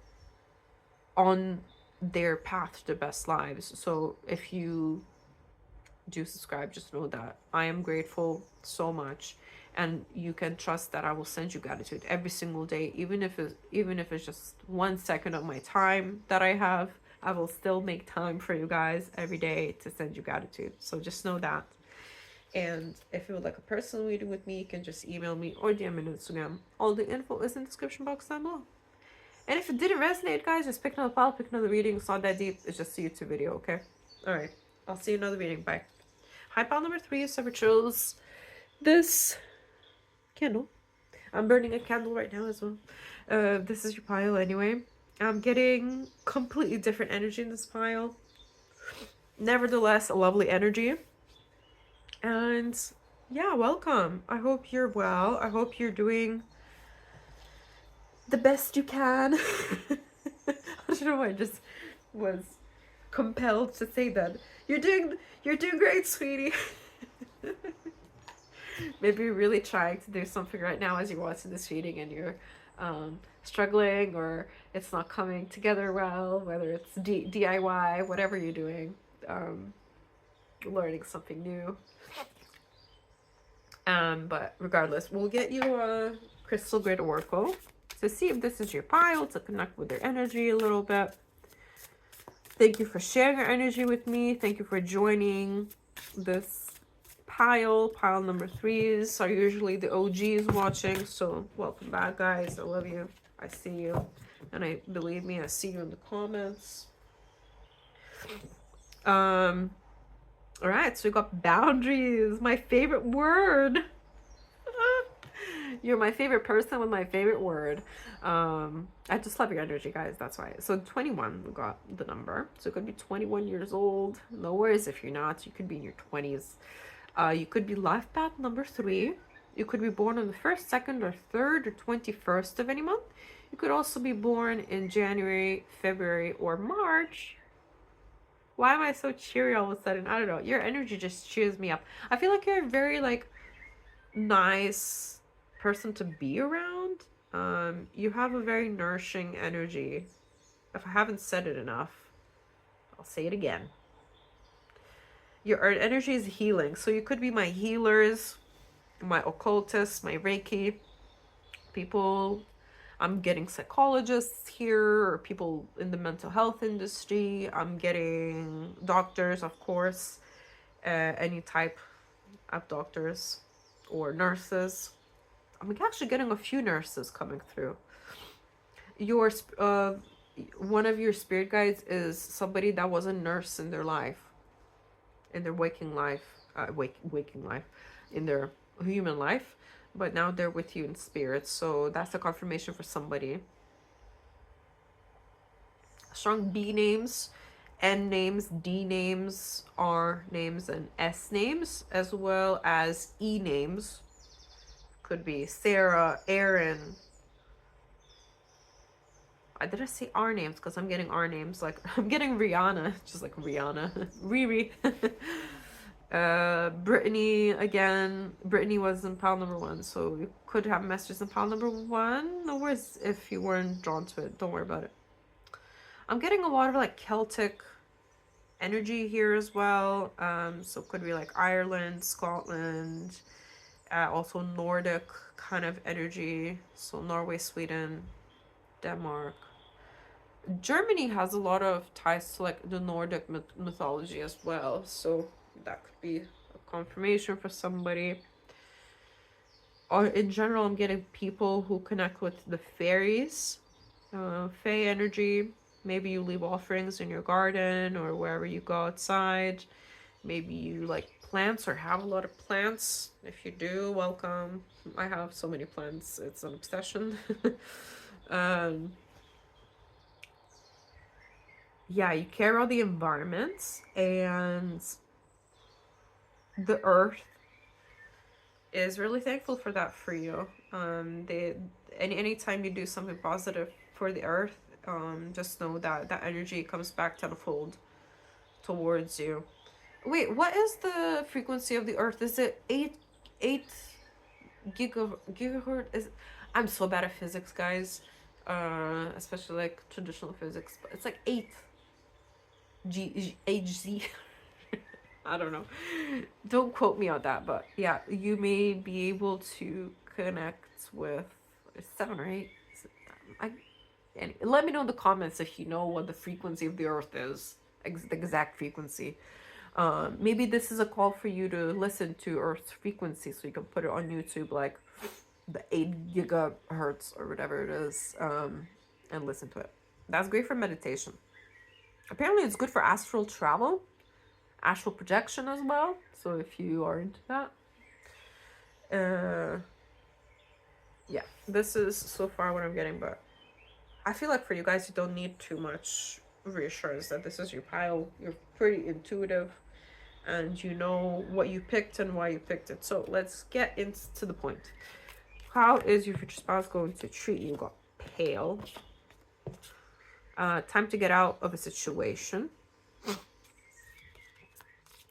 A: on their path to the best lives. So if you do subscribe, just know that I am grateful so much, and you can trust that I will send you gratitude every single day, even if it's just 1 second of my time that I have. I will still make time for you guys every day to send you gratitude. So just know that. And if you would like a personal reading with me, you can just email me or DM me on Instagram. All the info is in the description box down below. And if it didn't resonate, guys, just pick another file, pick another reading. It's not that deep. It's just a YouTube video, okay? Alright. I'll see you in another reading. Bye. Hi, pile number 3. So I chose this candle. I'm burning a candle right now as well. This is your pile anyway. I'm getting completely different energy in this pile. Nevertheless, a lovely energy. And yeah, welcome. I hope you're well. I hope you're doing the best you can. I don't know why I just was compelled to say that. You're doing great, sweetie. Maybe you're really trying to do something right now as you're watching this reading, and you're struggling, or it's not coming together well, whether it's DIY, whatever you're doing, learning something new. But regardless, we'll get you a crystal grid oracle to see if this is your pile, to connect with their energy a little bit. Thank you for sharing your energy with me. Thank you for joining this pile. Pile number 3s are usually the OGs watching, so welcome back, guys. I love you. I see you, and believe me, I see you in the comments. All right, so we got boundaries, my favorite word. You're my favorite person with my favorite word. I just love your energy, guys. That's why. So 21, we got the number. So it could be 21 years old. No worries if you're not. You could be in your 20s. You could be life path number 3. You could be born on the 1st, 2nd, or 3rd, or 21st of any month. You could also be born in January, February, or March. Why am I so cheery all of a sudden? I don't know. Your energy just cheers me up. I feel like you're a very, like, nice person to be around. You have a very nourishing energy. If I haven't said it enough, I'll say it again. Your energy is healing. So you could be my healers, my occultists, my Reiki people. I'm getting psychologists here, or people in the mental health industry. I'm getting doctors, of course, any type of doctors, or nurses. I'm actually getting a few nurses coming through. Your one of your spirit guides is somebody that was a nurse in their life, in their waking life, in their human life, but now they're with you in spirit. So that's a confirmation for somebody. Strong B names, N names, D names, R names, and S names, as well as E names. Could be Sarah, Aaron. Did I say R names? Because I'm getting R names. Like, I'm getting Rihanna, just like Rihanna. Riri. Brittany again. Brittany was in pile number 1, so you could have messages in pile number 1. No worries if you weren't drawn to it. Don't worry about it. I'm getting a lot of like Celtic energy here as well. So it could be like Ireland, Scotland, also Nordic kind of energy. So Norway, Sweden, Denmark. Germany has a lot of ties to like the Nordic mythology as well. So that could be a confirmation for somebody. Or in general, I'm getting people who connect with the fairies, fae energy. Maybe you leave offerings in your garden or wherever you go outside. Maybe you like plants or have a lot of plants. If you do, welcome. I have so many plants. It's an obsession. Yeah, you care about the environment and the earth is really thankful for that for you. Anytime you do something positive for the earth, just know that that energy comes back tenfold towards you. Wait, what is the frequency of the Earth? Is it eight gigahertz? Is I'm so bad at physics, guys. Especially like traditional physics, but it's like 8 Hz. I don't know. Don't quote me on that, but yeah, you may be able to connect with 7 or 8. I, let me know in the comments if you know what the frequency of the Earth is, the exact frequency. Maybe this is a call for you to listen to Earth's frequency, so you can put it on YouTube, like the 8 gigahertz or whatever it is, and listen to it. That's great for meditation. Apparently, it's good for astral travel, astral projection as well. So if you are into that, yeah, this is so far what I'm getting. But I feel like for you guys, you don't need too much reassurance that this is your pile. You're pretty intuitive, and you know what you picked and why you picked it. So let's get into the point. How is your future spouse going to treat you? You got pale. Time to get out of a situation.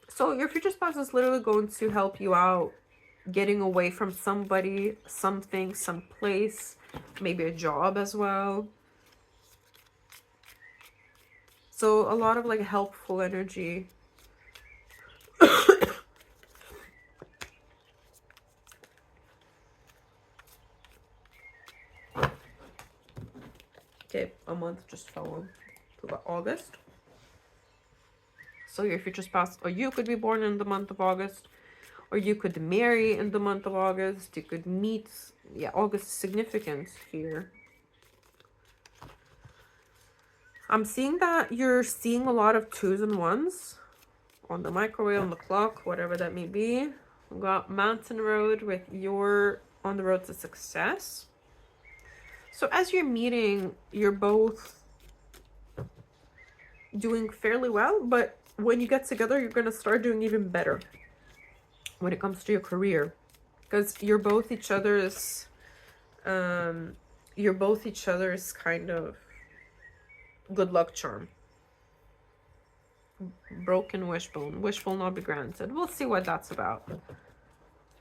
A: So your future spouse is literally going to help you out getting away from somebody, something, someplace, maybe a job as well. So a lot of like helpful energy. Okay, a month just fell on to August. So your future spouse, or you could be born in the month of August, or you could marry in the month of August. You could meet. Yeah, August is significant here. I'm seeing that you're seeing a lot of 2s and 1s on the microwave, on the clock, whatever that may be. We got Mountain Road with you're on the road to success. So as you're meeting, you're both doing fairly well, but when you get together, you're going to start doing even better when it comes to your career, because you're both each other's kind of good luck charm. Broken wishbone. Wish will not be granted. We'll see what that's about.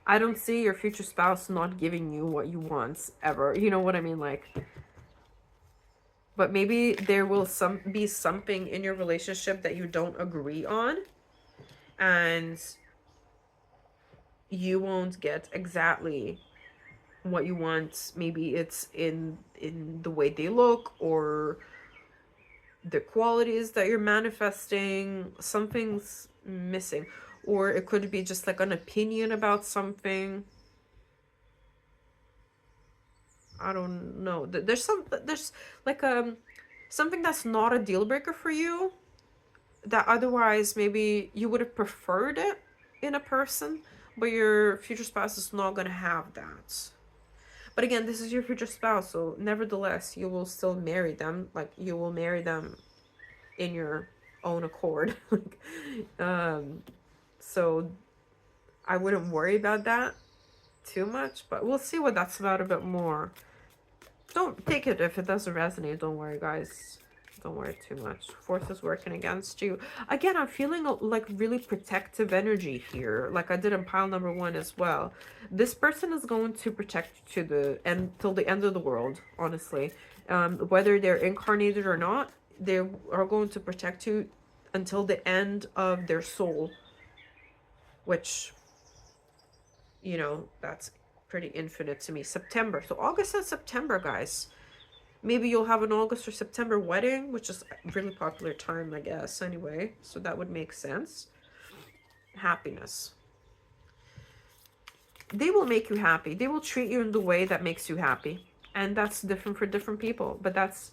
A: I don't see your future spouse not giving you what you want ever. You know what I mean? Like, but maybe there will be something in your relationship that you don't agree on, and you won't get exactly what you want. Maybe it's in the way they look, or the qualities that you're manifesting. Something's missing, or it could be just like an opinion about something. I don't know. There's like something that's not a deal breaker for you, that otherwise maybe you would have preferred it in a person, but your future spouse is not going to have that. But again, this is your future spouse, so nevertheless, you will still marry them. Like, you will marry them in your own accord. So I wouldn't worry about that too much, but we'll see what that's about a bit more. Don't take it if it doesn't resonate. Don't worry, guys. Don't worry too much. Forces working against you. Again, I'm feeling like really protective energy here, like I did in pile number 1 as well. This person is going to protect you to the end, till the end of the world, honestly. Whether they're incarnated or not, they are going to protect you until the end of their soul, which, you know, that's pretty infinite to me. September. So August and September, guys. Maybe you'll have an August or September wedding, which is a really popular time, I guess, anyway. So that would make sense. Happiness. They will make you happy. They will treat you in the way that makes you happy. And that's different for different people. But that's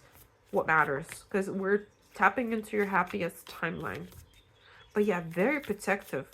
A: what matters, because we're tapping into your happiest timeline. But yeah, very protective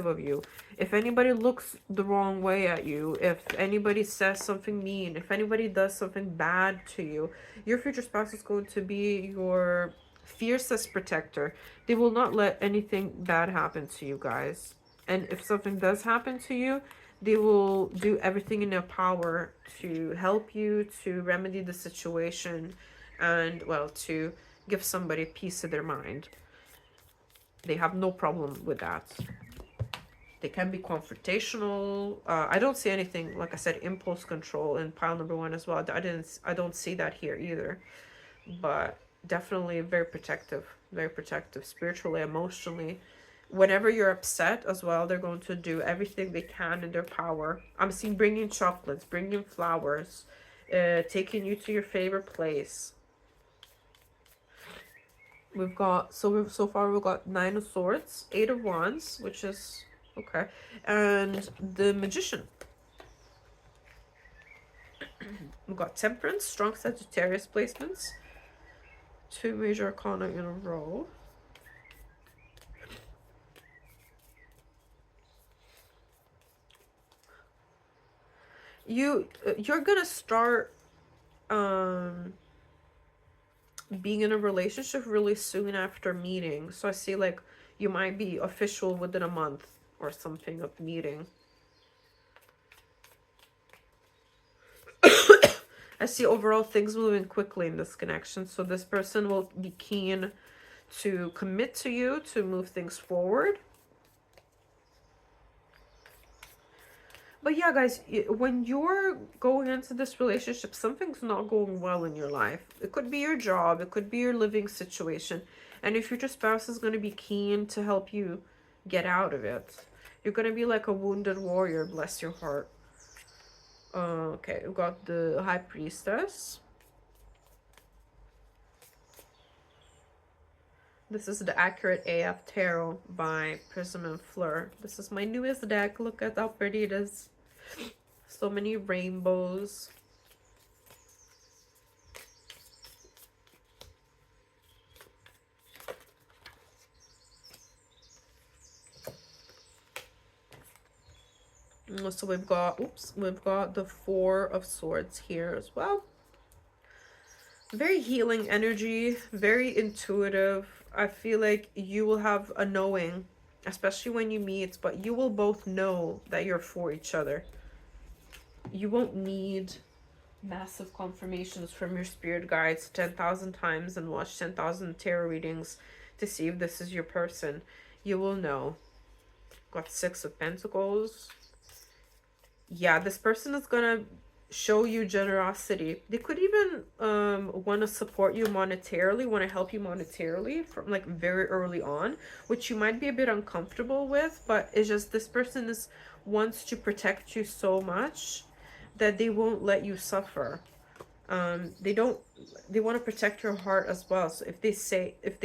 A: of you. If anybody looks the wrong way at you, if anybody says something mean, if anybody does something bad to you, your future spouse is going to be your fiercest protector. They will not let anything bad happen to you, guys. And if something does happen to you, they will do everything in their power to help you, to remedy the situation, and, well, to give somebody peace of their mind. They have no problem with that. They can be confrontational. I don't see anything, like I said, impulse control in pile number one as well. I don't see that here either. But definitely very protective, spiritually, emotionally. Whenever you're upset as well, they're going to do everything they can in their power. I'm seeing bringing chocolates, bringing flowers, taking you to your favorite place. So far we've got 9 of Swords, 8 of Wands, which is okay, and the Magician. We've got Temperance, strong Sagittarius placements, 2 major arcana in a row. You're gonna start being in a relationship really soon after meeting. So I see like you might be official within a month or something of meeting. I see overall things moving quickly in this connection. So this person will be keen to commit to you, to move things forward. But yeah, guys, when you're going into this relationship, something's not going well in your life. It could be your job, it could be your living situation. And if your spouse is going to be keen to help you get out of it, you're going to be like a wounded warrior, bless your heart. Okay, we've got the High Priestess. This is the Accurate AF Tarot by Prism and Fleur. This is my newest deck. Look at how pretty it is. So many rainbows. So we've got the 4 of Swords here as well. Very healing energy, very intuitive. I feel like you will have a knowing, especially when you meet, but you will both know that you're for each other. You won't need massive confirmations from your spirit guides 10,000 times and watch 10,000 tarot readings to see if this is your person. You will know. Got 6 of Pentacles. Yeah, this person is gonna show you generosity. They could even want to support you monetarily, want to help you monetarily from like very early on, which you might be a bit uncomfortable with, but it's just this person wants to protect you so much that they won't let you suffer. They want to protect your heart as well. So if they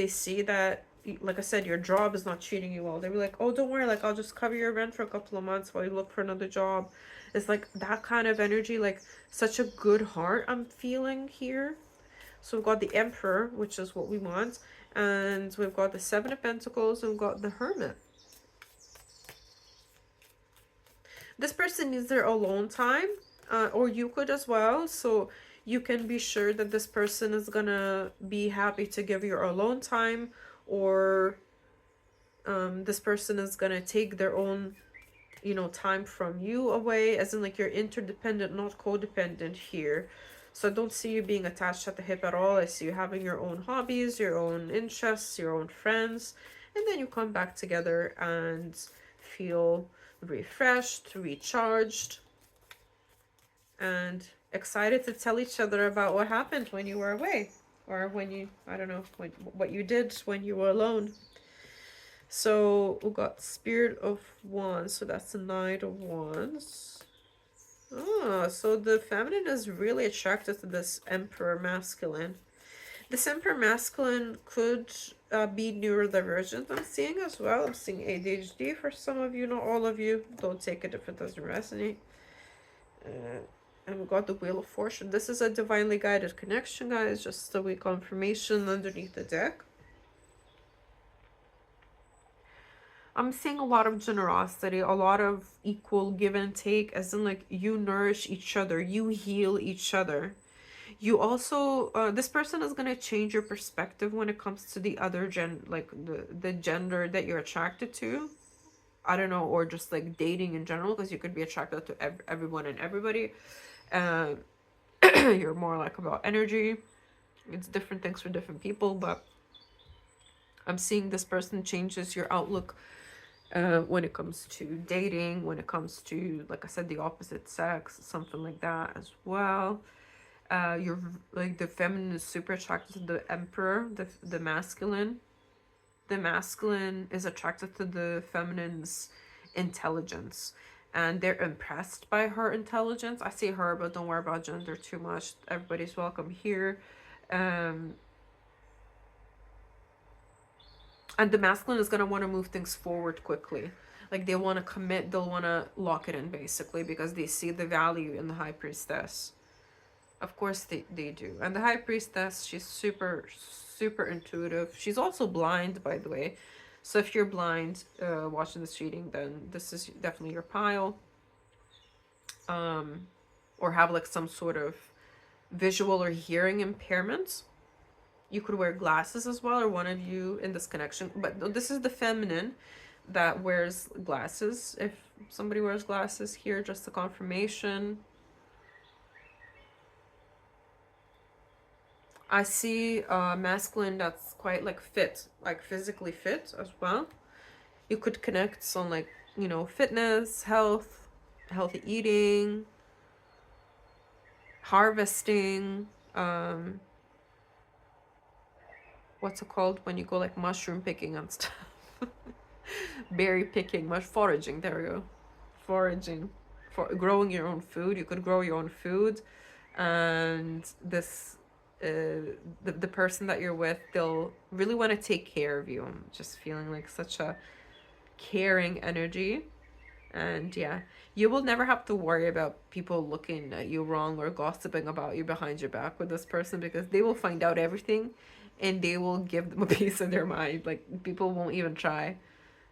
A: see that, like I said, your job is not treating you well, they'll be like, oh, don't worry, like I'll just cover your rent for a couple of months while you look for another job. It's like that kind of energy, like such a good heart I'm feeling here. So we've got the Emperor, which is what we want, and we've got the 7 of Pentacles, and we've got the Hermit. This person needs their alone time, or you could as well, so you can be sure that this person is gonna be happy to give you alone time, or this person is gonna take their own, time from you away, as in like you're interdependent, not codependent here. So I don't see you being attached at the hip at all. I see you having your own hobbies, your own interests, your own friends, and then you come back together and feel refreshed, recharged, and excited to tell each other about what happened when you were away, or when you, I don't know, what you did when you were alone. So we got Spirit of Wands, so that's the Knight of Wands. Oh, so the feminine is really attracted to this Emperor masculine. This Emperor masculine could be neurodivergent, I'm seeing as well. I'm seeing ADHD for some of you, not all of you. Don't take it if it doesn't resonate. And we got the Wheel of Fortune. This is a divinely guided connection, guys. Just a wee confirmation underneath the deck. I'm seeing a lot of generosity, a lot of equal give and take, as in like you nourish each other, you heal each other. You also, this person is going to change your perspective when it comes to the other like the gender that you're attracted to. I don't know, or just like dating in general, because you could be attracted to everyone and everybody. You're more like about energy. It's different things for different people, but I'm seeing this person changes your outlook when it comes to dating, when it comes to, like I said, the opposite sex, something like that as well. You're like the feminine is super attracted to the emperor, the masculine. The masculine is attracted to the feminine's intelligence, and they're impressed by her intelligence. I say her, but don't worry about gender too much. Everybody's welcome here. Um, and the masculine is going to want to move things forward quickly. Like they want to commit, they'll want to lock it in basically because they see the value in the high priestess. Of course they do. And the high priestess, she's super intuitive. She's also blind, by the way. So if you're blind watching this reading, then this is definitely your pile. Or have like some sort of visual or hearing impairments. You could wear glasses as well, or one of you in this connection. But this is the feminine that wears glasses. If somebody wears glasses here, just a confirmation. I see masculine that's quite like fit, like physically fit as well. You could connect on like, you know, fitness, health, healthy eating, harvesting, what's it called when you go like mushroom picking and stuff? Berry picking, much foraging, there we go. Foraging. For growing your own food. You could grow your own food. And this the person that you're with, they'll really want to take care of you. I'm just feeling like such a caring energy. And yeah, you will never have to worry about people looking at you wrong or gossiping about you behind your back with this person, because they will find out everything and they will give them a piece of their mind. Like people won't even try.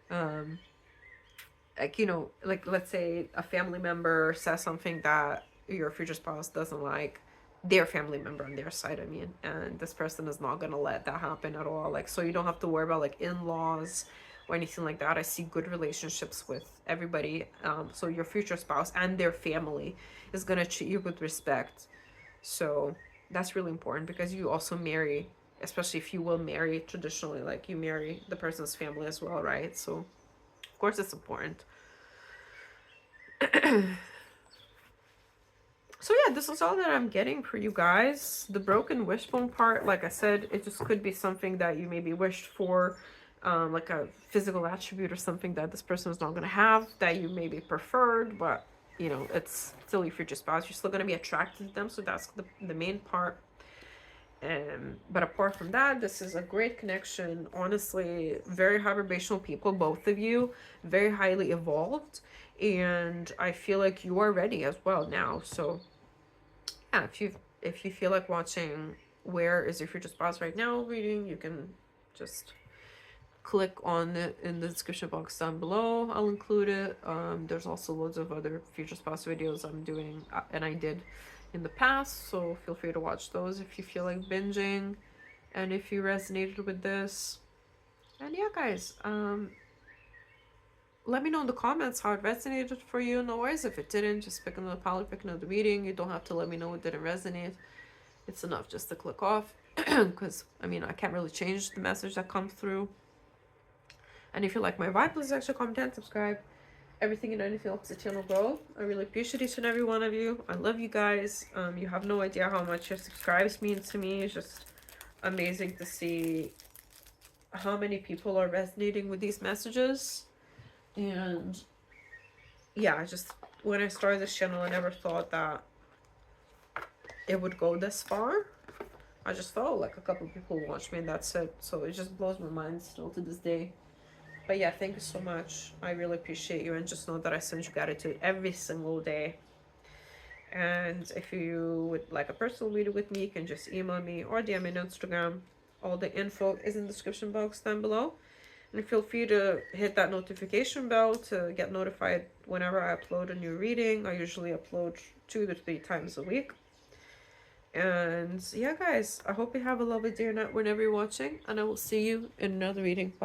A: Like, you know, like let's say a family member says something that your future spouse doesn't like, their family member on their side, I mean, and this person is not gonna let that happen at all. Like, so you don't have to worry about like in-laws or anything like that. I see good relationships with everybody. So your future spouse and their family is gonna treat you with respect. So that's really important, because you also marry, especially if you will marry traditionally, like you marry the person's family as well, right? So of course it's important. So yeah, this is all that I'm getting for you guys. The broken wishbone part, like I said, it just could be something that you maybe wished for, like a physical attribute or something that this person is not going to have, that you maybe preferred, but you know, it's still your future spouse. You're still going to be attracted to them, so that's the main part. But apart from that, this is a great connection. Honestly, very high vibrational people, both of you, very highly evolved, and I feel like you are ready as well now. So yeah, if you feel like watching Where Is Your Future Spouse Right Now reading, you can just click on it in the description box down below. I'll include it. There's also loads of other future spouse videos I'm doing and I did in the past, so feel free to watch those if you feel like binging and if you resonated with this. And yeah, guys, let me know in the comments how it resonated for you. No worries if it didn't, just pick another pile, pick another reading. You don't have to let me know it didn't resonate. It's enough just to click off, because I mean, I can't really change the message that comes through. And if you like my vibe, please actually comment and subscribe. Everything and anything helps the channel grow. I really appreciate each and every one of you. I love you guys. You have no idea how much your subscribes mean to me. It's just amazing to see how many people are resonating with these messages. And yeah, when I started this channel, I never thought that it would go this far. I just felt like a couple people watched me and that's it. So it just blows my mind still to this day. But yeah, thank you so much. I really appreciate you, and just know that I send you gratitude every single day. And if you would like a personal reading with me, you can just email me or DM me on Instagram. All the info is in the description box down below. And feel free to hit that notification bell to get notified whenever I upload a new reading. I usually upload 2 to 3 times a week. And yeah, guys, I hope you have a lovely day or night whenever you're watching, and I will see you in another reading. Bye.